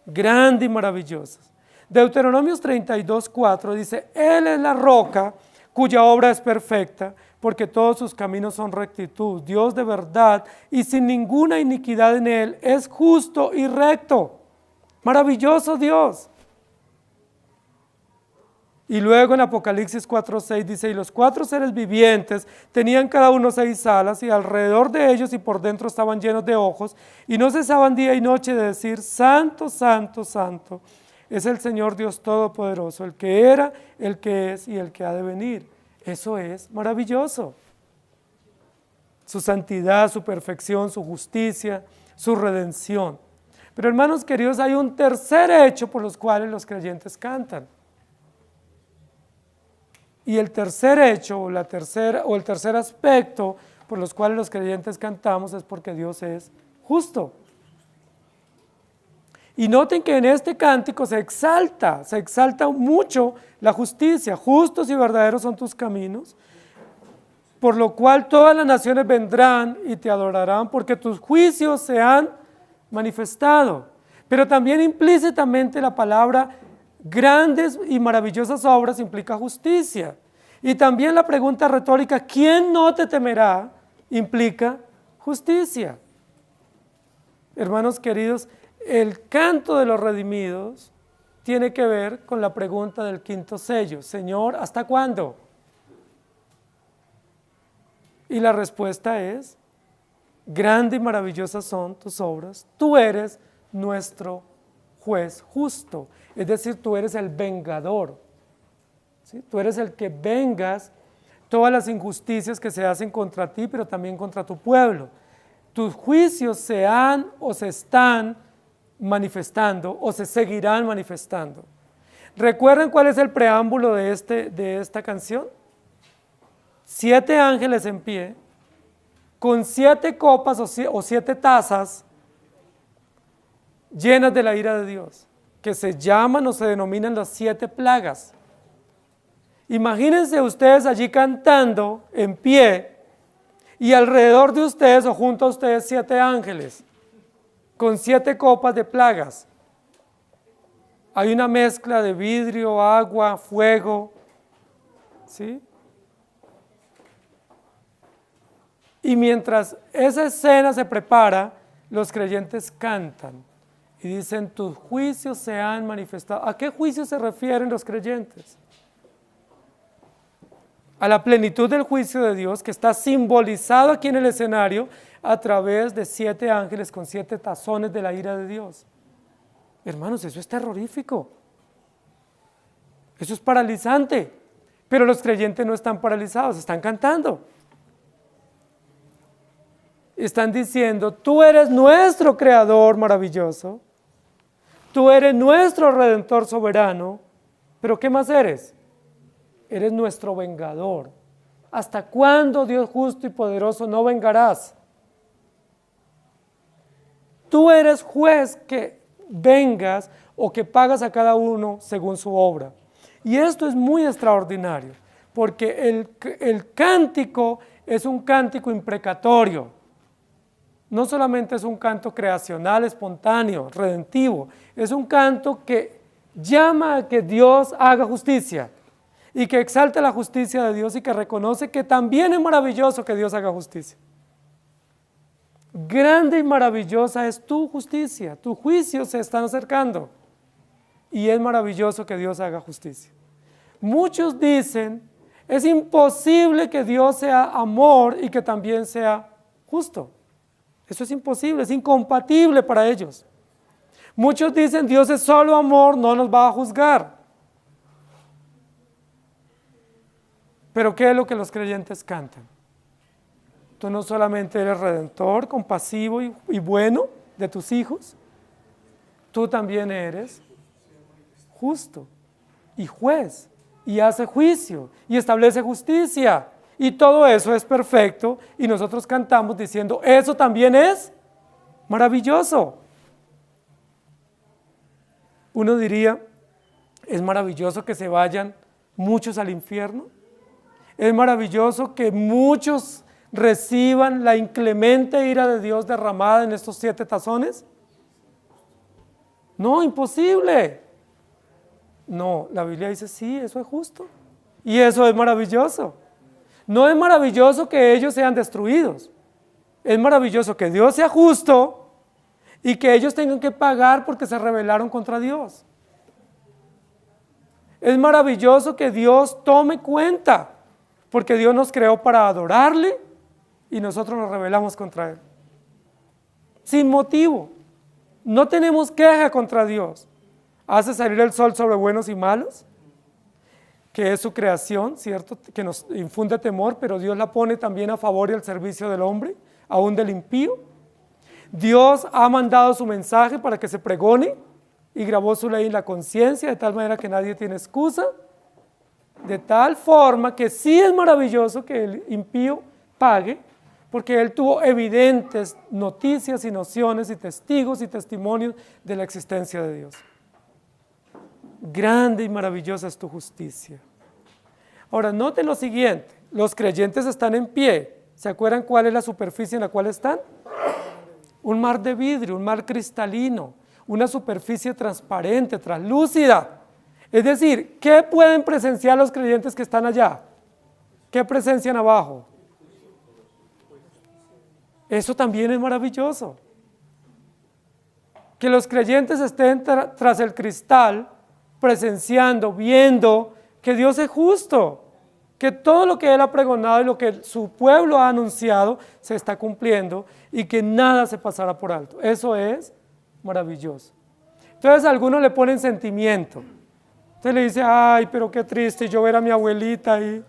Grande y maravilloso. Deuteronomios 32:4 dice: Él es la roca cuya obra es perfecta, porque todos sus caminos son rectitud. Dios de verdad y sin ninguna iniquidad en él, es justo y recto. Maravilloso Dios. Y luego en Apocalipsis 4:6 dice: y los 4 seres vivientes tenían cada uno 6 alas, y alrededor de ellos y por dentro estaban llenos de ojos, y no cesaban día y noche de decir: Santo, Santo, Santo, es el Señor Dios Todopoderoso, el que era, el que es y el que ha de venir. Eso es maravilloso. Su santidad, su perfección, su justicia, su redención. Pero hermanos queridos, hay un tercer hecho por los cuales los creyentes cantan. Y el tercer hecho o el tercer aspecto por los cuales los creyentes cantamos es porque Dios es justo. Y noten que en este cántico se exalta mucho la justicia. Justos y verdaderos son tus caminos, por lo cual todas las naciones vendrán y te adorarán, porque tus juicios se han manifestado. Pero también implícitamente la palabra grandes y maravillosas obras implica justicia. Y también la pregunta retórica: ¿quién no te temerá? Implica justicia. Hermanos queridos, el canto de los redimidos tiene que ver con la pregunta del quinto sello. Señor, ¿hasta cuándo? Y la respuesta es, grande y maravillosas son tus obras, tú eres nuestro juez justo, es decir, tú eres el vengador, ¿sí? Tú eres el que vengas todas las injusticias que se hacen contra ti, pero también contra tu pueblo. Tus juicios se han o se están manifestando o se seguirán manifestando. ¿Recuerdan cuál es el preámbulo de esta canción? 7 ángeles en pie, con 7 copas o 7 tazas llenas de la ira de Dios, que se llaman o se denominan las 7 plagas. Imagínense ustedes allí cantando en pie y alrededor de ustedes o junto a ustedes 7 ángeles con 7 copas de plagas. Hay una mezcla de vidrio, agua, fuego, ¿sí? Y mientras esa escena se prepara, los creyentes cantan y dicen, tus juicios se han manifestado. ¿A qué juicios se refieren los creyentes? A la plenitud del juicio de Dios que está simbolizado aquí en el escenario a través de 7 ángeles con 7 tazones de la ira de Dios. Hermanos, eso es terrorífico. Eso es paralizante. Pero los creyentes no están paralizados, están cantando. Están diciendo, tú eres nuestro creador maravilloso, tú eres nuestro redentor soberano, pero ¿qué más eres? Eres nuestro vengador. ¿Hasta cuándo, Dios justo y poderoso, no vengarás? Tú eres juez que vengas o que pagas a cada uno según su obra. Y esto es muy extraordinario, porque el cántico es un cántico imprecatorio. No solamente es un canto creacional, espontáneo, redentivo, es un canto que llama a que Dios haga justicia y que exalte la justicia de Dios y que reconoce que también es maravilloso que Dios haga justicia. Grande y maravillosa es tu justicia, tus juicios se están acercando y es maravilloso que Dios haga justicia. Muchos dicen, es imposible que Dios sea amor y que también sea justo. Eso es imposible, es incompatible para ellos. Muchos dicen, Dios es solo amor, no nos va a juzgar. Pero ¿qué es lo que los creyentes cantan? Tú no solamente eres redentor, compasivo y bueno de tus hijos, tú también eres justo y juez y hace juicio y establece justicia. Y todo eso es perfecto y nosotros cantamos diciendo, eso también es maravilloso. Uno diría, es maravilloso que se vayan muchos al infierno. Es maravilloso que muchos reciban la inclemente ira de Dios derramada en estos 7 tazones. No, imposible. No, la Biblia dice, sí, eso es justo. Y eso es maravilloso. No es maravilloso que ellos sean destruidos. Es maravilloso que Dios sea justo y que ellos tengan que pagar porque se rebelaron contra Dios. Es maravilloso que Dios tome cuenta porque Dios nos creó para adorarle y nosotros nos rebelamos contra Él. Sin motivo. No tenemos queja contra Dios. Hace salir el sol sobre buenos y malos, que es su creación, ¿cierto? Que nos infunde temor, pero Dios la pone también a favor y al servicio del hombre, aún del impío. Dios ha mandado su mensaje para que se pregone y grabó su ley en la conciencia, de tal manera que nadie tiene excusa, de tal forma que sí es maravilloso que el impío pague, porque él tuvo evidentes noticias y nociones y testigos y testimonios de la existencia de Dios. Grande y maravillosa es tu justicia. Ahora, noten lo siguiente, los creyentes están en pie. ¿Se acuerdan cuál es la superficie en la cual están? Un mar de vidrio, un mar cristalino, una superficie transparente, translúcida. Es decir, ¿qué pueden presenciar los creyentes que están allá? ¿Qué presencian abajo? Eso también es maravilloso. Que los creyentes estén tras el cristal, presenciando, viendo que Dios es justo, que todo lo que Él ha pregonado y lo que su pueblo ha anunciado se está cumpliendo y que nada se pasará por alto. Eso es maravilloso. Entonces a algunos le ponen sentimiento. Usted le dice, ay, pero qué triste yo ver a mi abuelita ahí.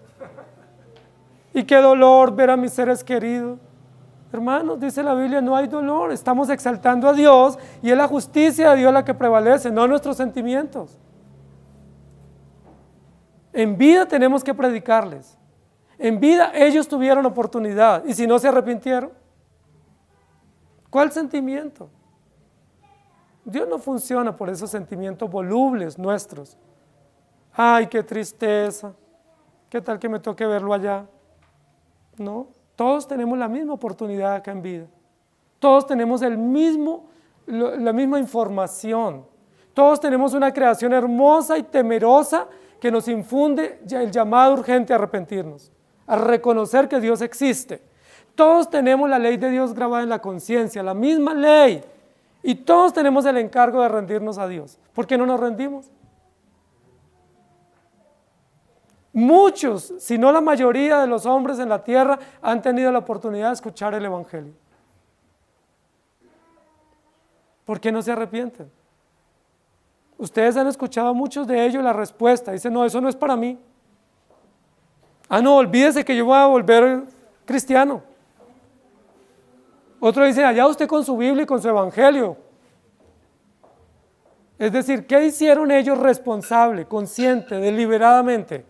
Y qué dolor ver a mis seres queridos. Hermanos, dice la Biblia, no hay dolor. Estamos exaltando a Dios y es la justicia de Dios la que prevalece, no nuestros sentimientos. En vida tenemos que predicarles. En vida ellos tuvieron oportunidad y si no se arrepintieron, ¿cuál sentimiento? Dios no funciona por esos sentimientos volubles nuestros. Ay, qué tristeza, qué tal que me toque verlo allá. No, todos tenemos la misma oportunidad acá en vida. Todos tenemos la misma información. Todos tenemos una creación hermosa y temerosa que nos infunde el llamado urgente a arrepentirnos, a reconocer que Dios existe. Todos tenemos la ley de Dios grabada en la conciencia, la misma ley, y todos tenemos el encargo de rendirnos a Dios. ¿Por qué no nos rendimos? Muchos, si no la mayoría de los hombres en la tierra han tenido la oportunidad de escuchar el Evangelio. ¿Por qué no se arrepienten? Ustedes han escuchado a muchos de ellos la respuesta, dicen, no, eso no es para mí. Ah, no, olvídese que yo voy a volver cristiano. Otros dicen, allá usted con su Biblia y con su Evangelio. Es decir, ¿qué hicieron ellos responsable, consciente, deliberadamente?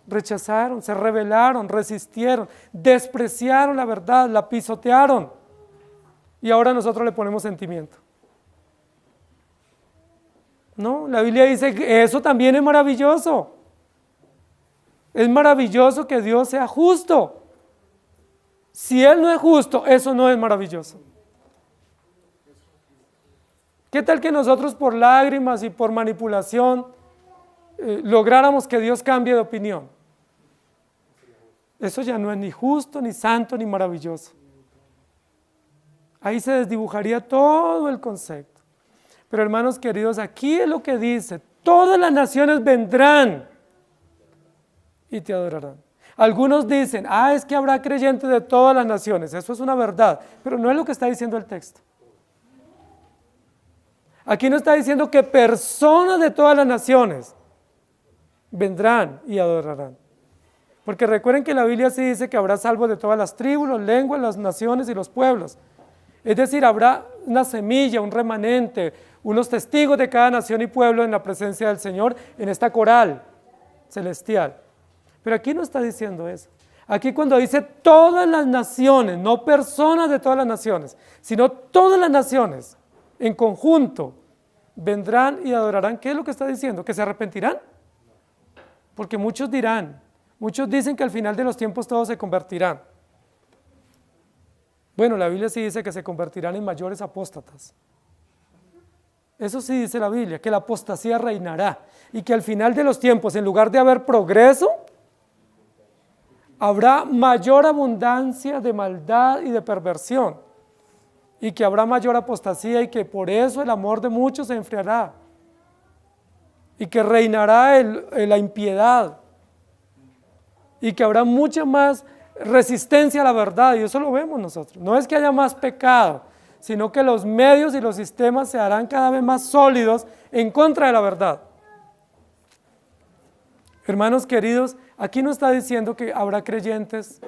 Rechazaron, se rebelaron, resistieron, despreciaron la verdad, la pisotearon. Y ahora nosotros le ponemos sentimiento. No, la Biblia dice que eso también es maravilloso. Es maravilloso que Dios sea justo. Si Él no es justo, eso no es maravilloso. ¿Qué tal que nosotros por lágrimas y por manipulación lográramos que Dios cambie de opinión? Eso ya no es ni justo, ni santo, ni maravilloso. Ahí se desdibujaría todo el concepto. Pero hermanos queridos, aquí es lo que dice, todas las naciones vendrán y te adorarán. Algunos dicen, es que habrá creyentes de todas las naciones, eso es una verdad, pero no es lo que está diciendo el texto. Aquí no está diciendo que personas de todas las naciones vendrán y adorarán. Porque recuerden que la Biblia sí dice que habrá salvos de todas las tribus, las lenguas, las naciones y los pueblos. Es decir, habrá una semilla, un remanente, unos testigos de cada nación y pueblo en la presencia del Señor en esta coral celestial. Pero aquí no está diciendo eso. Aquí cuando dice todas las naciones, no personas de todas las naciones, sino todas las naciones en conjunto vendrán y adorarán. ¿Qué es lo que está diciendo? ¿Que se arrepentirán? Porque muchos dirán, muchos dicen que al final de los tiempos todos se convertirán. Bueno, la Biblia sí dice que se convertirán en mayores apóstatas. Eso sí dice la Biblia, que la apostasía reinará y que al final de los tiempos, en lugar de haber progreso, habrá mayor abundancia de maldad y de perversión y que habrá mayor apostasía y que por eso el amor de muchos se enfriará y que reinará la impiedad y que habrá mucha más resistencia a la verdad, y eso lo vemos nosotros. No es que haya más pecado, sino que los medios y los sistemas se harán cada vez más sólidos en contra de la verdad. Hermanos queridos, aquí no está diciendo que habrá creyentes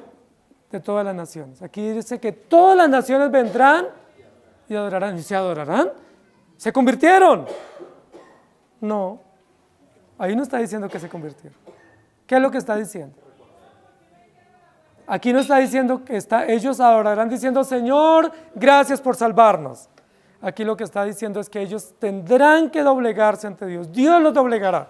de todas las naciones. Aquí dice que todas las naciones vendrán y adorarán. ¿Y se adorarán? ¿Se convirtieron? No, ahí no está diciendo que se convirtieron. ¿Qué es lo que está diciendo? Aquí no está diciendo que ellos adorarán diciendo, Señor, gracias por salvarnos. Aquí lo que está diciendo es que ellos tendrán que doblegarse ante Dios. Dios los doblegará.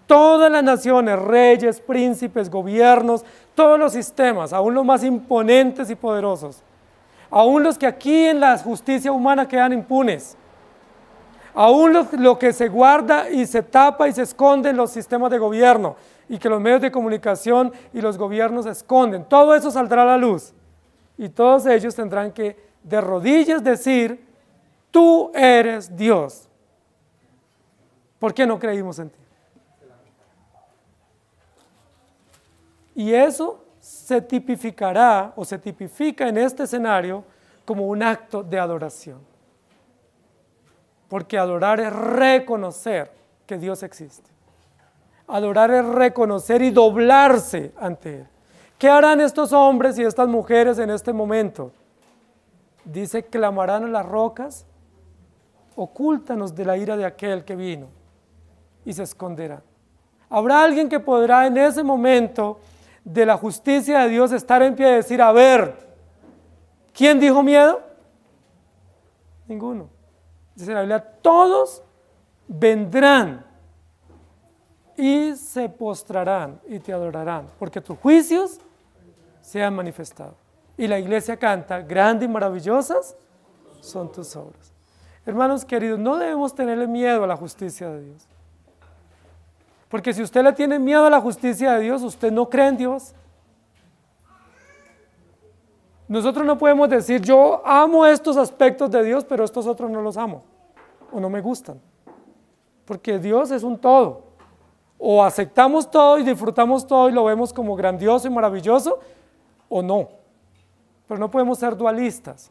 Todas las naciones, reyes, príncipes, gobiernos, todos los sistemas, aún los más imponentes y poderosos, aún los que aquí en la justicia humana quedan impunes, aún lo que se guarda y se tapa y se esconde en los sistemas de gobierno, y que los medios de comunicación y los gobiernos esconden, todo eso saldrá a la luz y todos ellos tendrán que de rodillas decir, tú eres Dios. ¿Por qué no creímos en ti? Y eso se tipificará o se tipifica en este escenario como un acto de adoración. Porque adorar es reconocer que Dios existe. Adorar es reconocer y doblarse ante Él. ¿Qué harán estos hombres y estas mujeres en este momento? Dice, clamarán a las rocas, ocúltanos de la ira de aquel que vino, y se esconderán. Habrá alguien que podrá en ese momento de la justicia de Dios estar en pie y decir, a ver, ¿quién dijo miedo? Ninguno. Dice la Biblia, todos vendrán y se postrarán y te adorarán, porque tus juicios se han manifestado. Y la iglesia canta, grandes y maravillosas son tus obras. Hermanos queridos, no debemos tenerle miedo a la justicia de Dios. Porque si usted le tiene miedo a la justicia de Dios, usted no cree en Dios. Nosotros no podemos decir, yo amo estos aspectos de Dios, pero estos otros no los amo, o no me gustan. Porque Dios es un todo. O aceptamos todo y disfrutamos todo y lo vemos como grandioso y maravilloso, o no. Pero no podemos ser dualistas.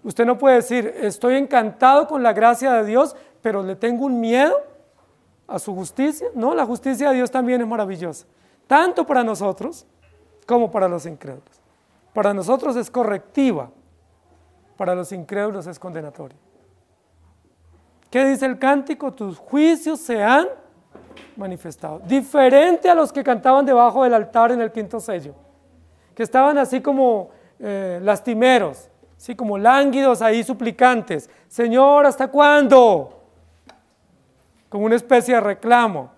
Usted no puede decir, estoy encantado con la gracia de Dios, pero le tengo un miedo a su justicia. No, la justicia de Dios también es maravillosa, tanto para nosotros como para los incrédulos. Para nosotros es correctiva, para los incrédulos es condenatoria. ¿Qué dice el cántico? Tus juicios se han manifestado. Diferente a los que cantaban debajo del altar en el quinto sello, que estaban así como lastimeros, así como lánguidos ahí suplicantes. Señor, ¿hasta cuándo? Como una especie de reclamo.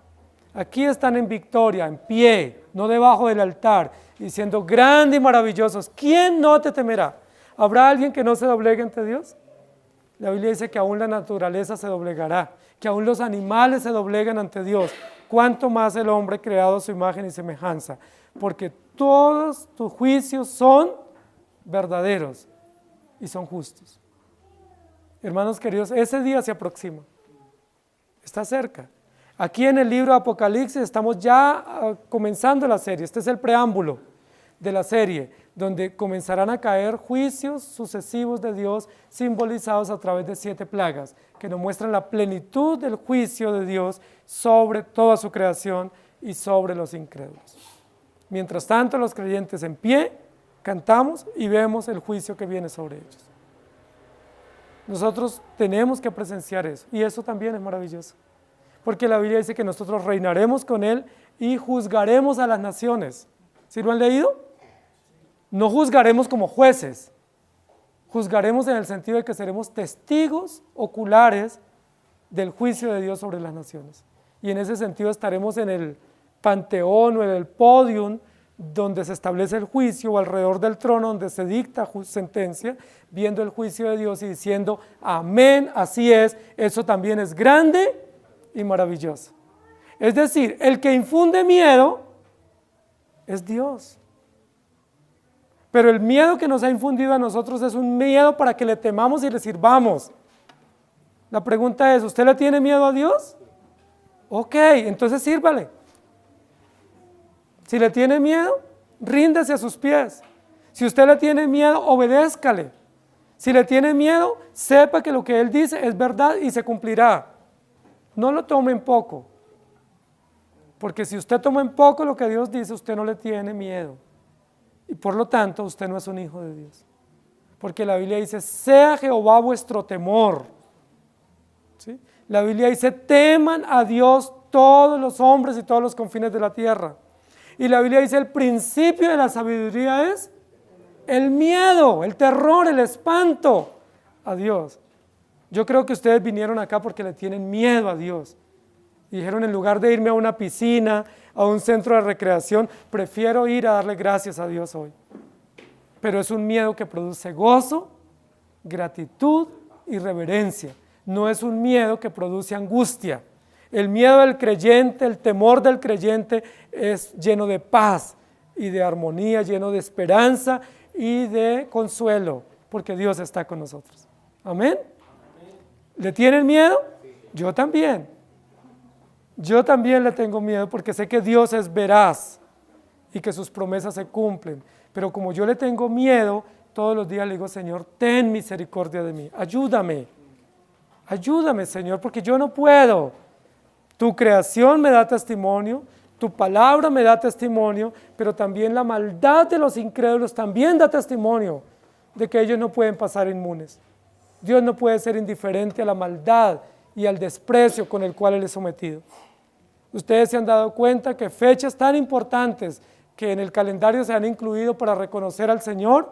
Aquí están en victoria, en pie, no debajo del altar, diciendo grandes y maravillosos. ¿Quién no te temerá? ¿Habrá alguien que no se doblegue ante Dios? La Biblia dice que aún la naturaleza se doblegará, que aún los animales se doblegan ante Dios. ¿Cuánto más el hombre creado a su imagen y semejanza? Porque todos tus juicios son verdaderos y son justos. Hermanos queridos, ese día se aproxima. Está cerca. Aquí en el libro de Apocalipsis estamos ya comenzando la serie. Este es el preámbulo de la serie, donde comenzarán a caer juicios sucesivos de Dios simbolizados a través de 7 plagas, que nos muestran la plenitud del juicio de Dios sobre toda su creación y sobre los incrédulos. Mientras tanto, los creyentes en pie, cantamos y vemos el juicio que viene sobre ellos. Nosotros tenemos que presenciar eso, y eso también es maravilloso, porque la Biblia dice que nosotros reinaremos con Él y juzgaremos a las naciones. ¿Sí lo han leído? No juzgaremos como jueces, juzgaremos en el sentido de que seremos testigos oculares del juicio de Dios sobre las naciones. Y en ese sentido estaremos en el panteón o en el podium donde se establece el juicio, o alrededor del trono donde se dicta sentencia, viendo el juicio de Dios y diciendo, amén, así es, eso también es grande y maravilloso. Es decir, el que infunde miedo es Dios. Pero el miedo que nos ha infundido a nosotros es un miedo para que le temamos y le sirvamos. La pregunta es, ¿usted le tiene miedo a Dios? Ok, entonces sírvale. Si le tiene miedo, ríndase a sus pies. Si usted le tiene miedo, obedézcale. Si le tiene miedo, sepa que lo que Él dice es verdad y se cumplirá. No lo tome en poco. Porque si usted toma en poco lo que Dios dice, usted no le tiene miedo. Y por lo tanto, usted no es un hijo de Dios. Porque la Biblia dice, sea Jehová vuestro temor. ¿Sí? La Biblia dice, teman a Dios todos los hombres y todos los confines de la tierra. Y la Biblia dice, el principio de la sabiduría es el miedo, el terror, el espanto a Dios. Yo creo que ustedes vinieron acá porque le tienen miedo a Dios. Y dijeron, en lugar de irme a una piscina, a un centro de recreación, prefiero ir a darle gracias a Dios hoy. Pero es un miedo que produce gozo, gratitud y reverencia. No es un miedo que produce angustia. El miedo del creyente, el temor del creyente es lleno de paz y de armonía, lleno de esperanza y de consuelo, porque Dios está con nosotros. Amén. ¿Le tienen miedo? Yo también. Yo también le tengo miedo porque sé que Dios es veraz y que sus promesas se cumplen. Pero como yo le tengo miedo, todos los días le digo, Señor, ten misericordia de mí. Ayúdame. Ayúdame, Señor, porque yo no puedo. Tu creación me da testimonio, tu palabra me da testimonio, pero también la maldad de los incrédulos también da testimonio de que ellos no pueden pasar inmunes. Dios no puede ser indiferente a la maldad y al desprecio con el cual Él es sometido. Ustedes se han dado cuenta que fechas tan importantes que en el calendario se han incluido para reconocer al Señor,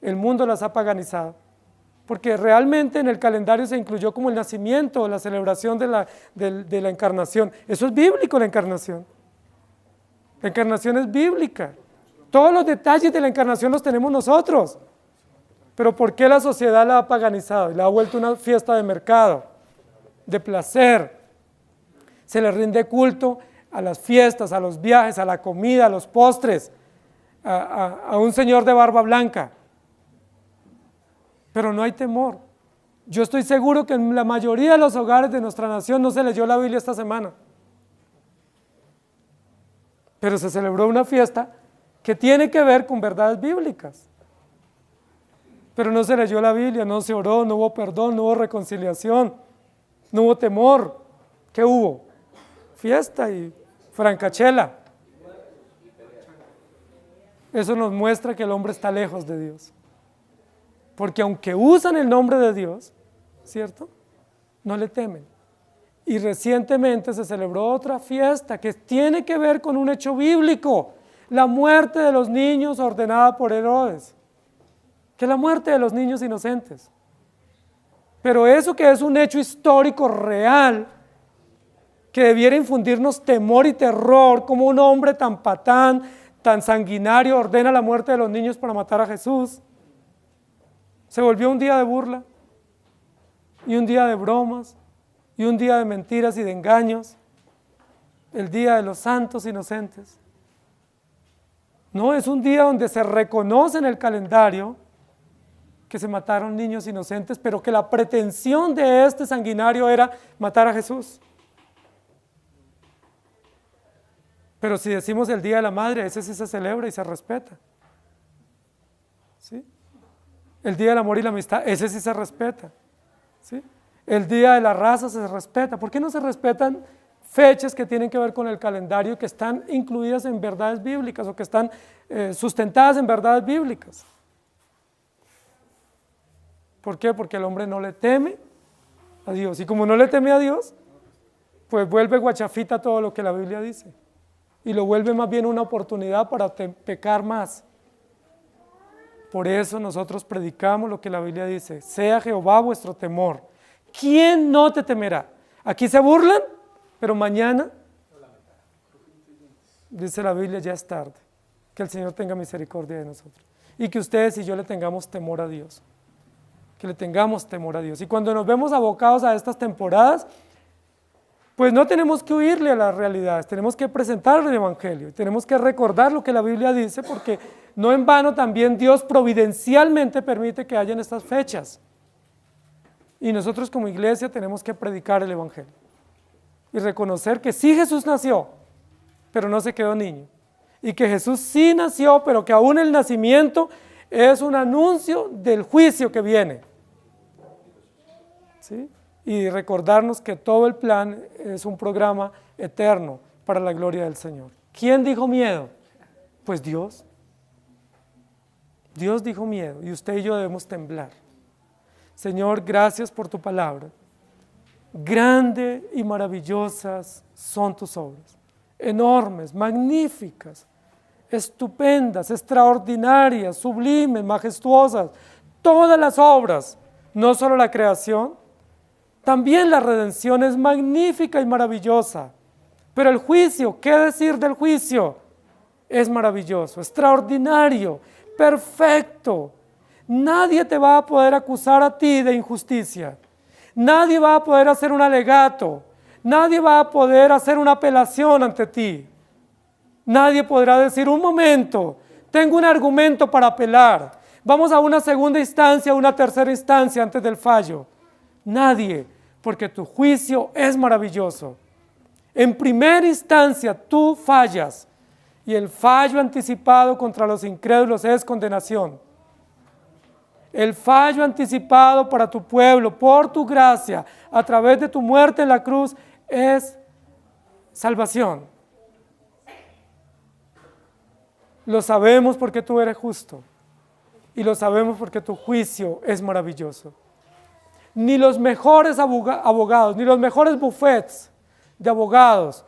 el mundo las ha paganizado. Porque realmente en el calendario se incluyó como el nacimiento, la celebración de la encarnación. Eso es bíblico, la encarnación. La encarnación es bíblica. Todos los detalles de la encarnación los tenemos nosotros. Pero ¿por qué la sociedad la ha paganizado y la ha vuelto una fiesta de mercado, de placer? Se le rinde culto a las fiestas, a los viajes, a la comida, a los postres, a un señor de barba blanca. Pero no hay temor. Yo estoy seguro que en la mayoría de los hogares de nuestra nación no se leyó la Biblia esta semana. Pero se celebró una fiesta que tiene que ver con verdades bíblicas. Pero no se leyó la Biblia, no se oró, no hubo perdón, no hubo reconciliación, no hubo temor. ¿Qué hubo? Fiesta y francachela. Eso nos muestra que el hombre está lejos de Dios. Porque aunque usan el nombre de Dios, ¿cierto? No le temen. Y recientemente se celebró otra fiesta que tiene que ver con un hecho bíblico, la muerte de los niños ordenada por Herodes, que es la muerte de los niños inocentes. Pero eso que es un hecho histórico real, que debiera infundirnos temor y terror, como un hombre tan patán, tan sanguinario, ordena la muerte de los niños para matar a Jesús, se volvió un día de burla, y un día de bromas, y un día de mentiras y de engaños, el día de los santos inocentes. No, es un día donde se reconoce en el calendario que se mataron niños inocentes, pero que la pretensión de este sanguinario era matar a Jesús. Pero si decimos el Día de la Madre, ese sí se celebra y se respeta. ¿Sí? El Día del Amor y la Amistad, ese sí se respeta. ¿Sí? El Día de la Raza se respeta. ¿Por qué no se respetan fechas que tienen que ver con el calendario, que están incluidas en verdades bíblicas o que están sustentadas en verdades bíblicas? ¿Por qué? Porque el hombre no le teme a Dios. Y como no le teme a Dios, pues vuelve guachafita todo lo que la Biblia dice. Y lo vuelve más bien una oportunidad para pecar más. Por eso nosotros predicamos lo que la Biblia dice: sea Jehová vuestro temor. ¿Quién no te temerá? Aquí se burlan, pero mañana, dice la Biblia, ya es tarde. Que el Señor tenga misericordia de nosotros. Y que ustedes y yo le tengamos temor a Dios. Que le tengamos temor a Dios. Y cuando nos vemos abocados a estas temporadas, pues no tenemos que huirle a las realidades, tenemos que presentar el Evangelio, tenemos que recordar lo que la Biblia dice, porque no en vano también Dios providencialmente permite que hayan estas fechas. Y nosotros como iglesia tenemos que predicar el Evangelio y reconocer que sí Jesús nació, pero no se quedó niño. Y que Jesús sí nació, pero que aún el nacimiento es un anuncio del juicio que viene. ¿Sí? Y recordarnos que todo el plan es un programa eterno para la gloria del Señor. ¿Quién dijo miedo? Pues Dios. Dios dijo miedo y usted y yo debemos temblar. Señor, gracias por tu palabra. Grande y maravillosas son tus obras. Enormes, magníficas, estupendas, extraordinarias, sublimes, majestuosas. Todas las obras, no solo la creación, también la redención es magnífica y maravillosa, pero el juicio, ¿qué decir del juicio? Es maravilloso, extraordinario, perfecto. Nadie te va a poder acusar a ti de injusticia, nadie va a poder hacer un alegato, nadie va a poder hacer una apelación ante ti, nadie podrá decir: un momento, Tengo un argumento para apelar. Vamos a una segunda instancia, a una tercera instancia antes del fallo. Nadie, porque tu juicio es maravilloso. En primera instancia tú fallas y el fallo anticipado contra los incrédulos es condenación. El fallo anticipado para tu pueblo por tu gracia a través de tu muerte en la cruz es salvación. Lo sabemos porque tú eres justo y lo sabemos porque tu juicio es maravilloso. Ni los mejores abogados, ni los mejores bufetes de abogados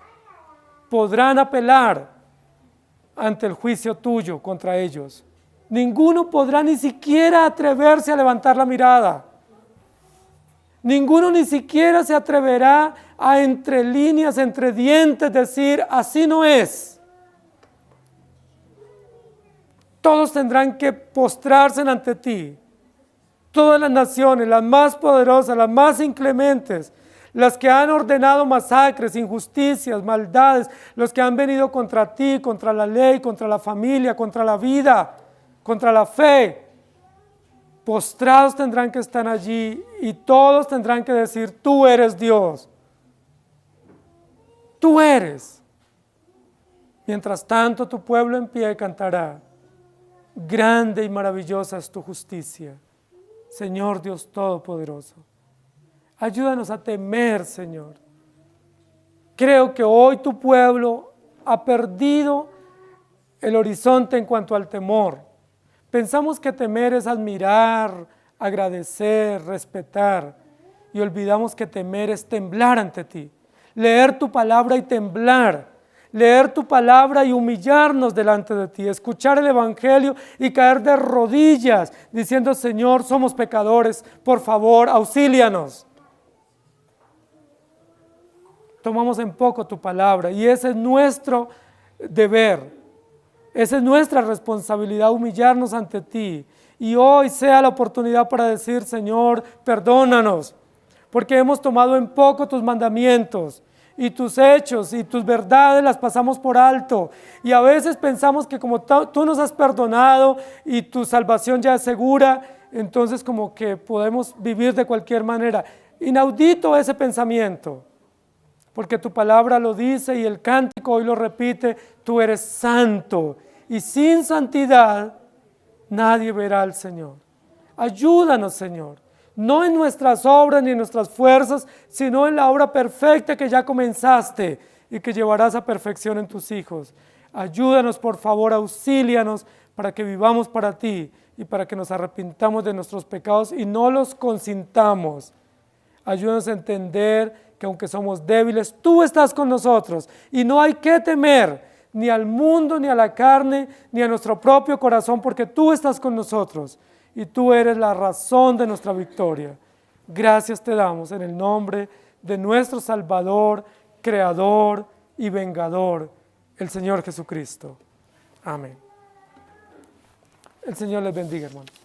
podrán apelar ante el juicio tuyo contra ellos. Ninguno podrá ni siquiera atreverse a levantar la mirada. Ninguno ni siquiera se atreverá a entre líneas, entre dientes decir, así no es. Todos tendrán que postrarse ante ti. Todas las naciones, las más poderosas, las más inclementes, las que han ordenado masacres, injusticias, maldades, los que han venido contra ti, contra la ley, contra la familia, contra la vida, contra la fe, postrados tendrán que estar allí y todos tendrán que decir, tú eres Dios. Tú eres. Mientras tanto, tu pueblo en pie cantará, grande y maravillosa es tu justicia, Señor Dios Todopoderoso. Ayúdanos a temer, Señor. Creo que hoy tu pueblo ha perdido el horizonte en cuanto al temor. Pensamos que temer es admirar, agradecer, respetar, y olvidamos que temer es temblar ante ti. Leer tu palabra y temblar. Leer tu palabra y humillarnos delante de ti, escuchar el Evangelio y caer de rodillas diciendo, Señor, somos pecadores, por favor, auxílianos. Tomamos en poco tu palabra y ese es nuestro deber, esa es nuestra responsabilidad, humillarnos ante ti. Y hoy sea la oportunidad para decir, Señor, perdónanos, porque hemos tomado en poco tus mandamientos. Y tus hechos y tus verdades las pasamos por alto. Y a veces pensamos que como tú nos has perdonado y tu salvación ya es segura, entonces como que podemos vivir de cualquier manera. Inaudito ese pensamiento, porque tu palabra lo dice y el cántico hoy lo repite, tú eres santo y sin santidad nadie verá al Señor. Ayúdanos, Señor. No en nuestras obras ni en nuestras fuerzas, sino en la obra perfecta que ya comenzaste y que llevarás a perfección en tus hijos. Ayúdanos, por favor, auxílianos para que vivamos para ti y para que nos arrepintamos de nuestros pecados y no los consintamos. Ayúdanos a entender que aunque somos débiles, tú estás con nosotros y no hay que temer ni al mundo, ni a la carne, ni a nuestro propio corazón, porque tú estás con nosotros. Y tú eres la razón de nuestra victoria. Gracias te damos en el nombre de nuestro Salvador, Creador y Vengador, el Señor Jesucristo. Amén. El Señor les bendiga, hermanos.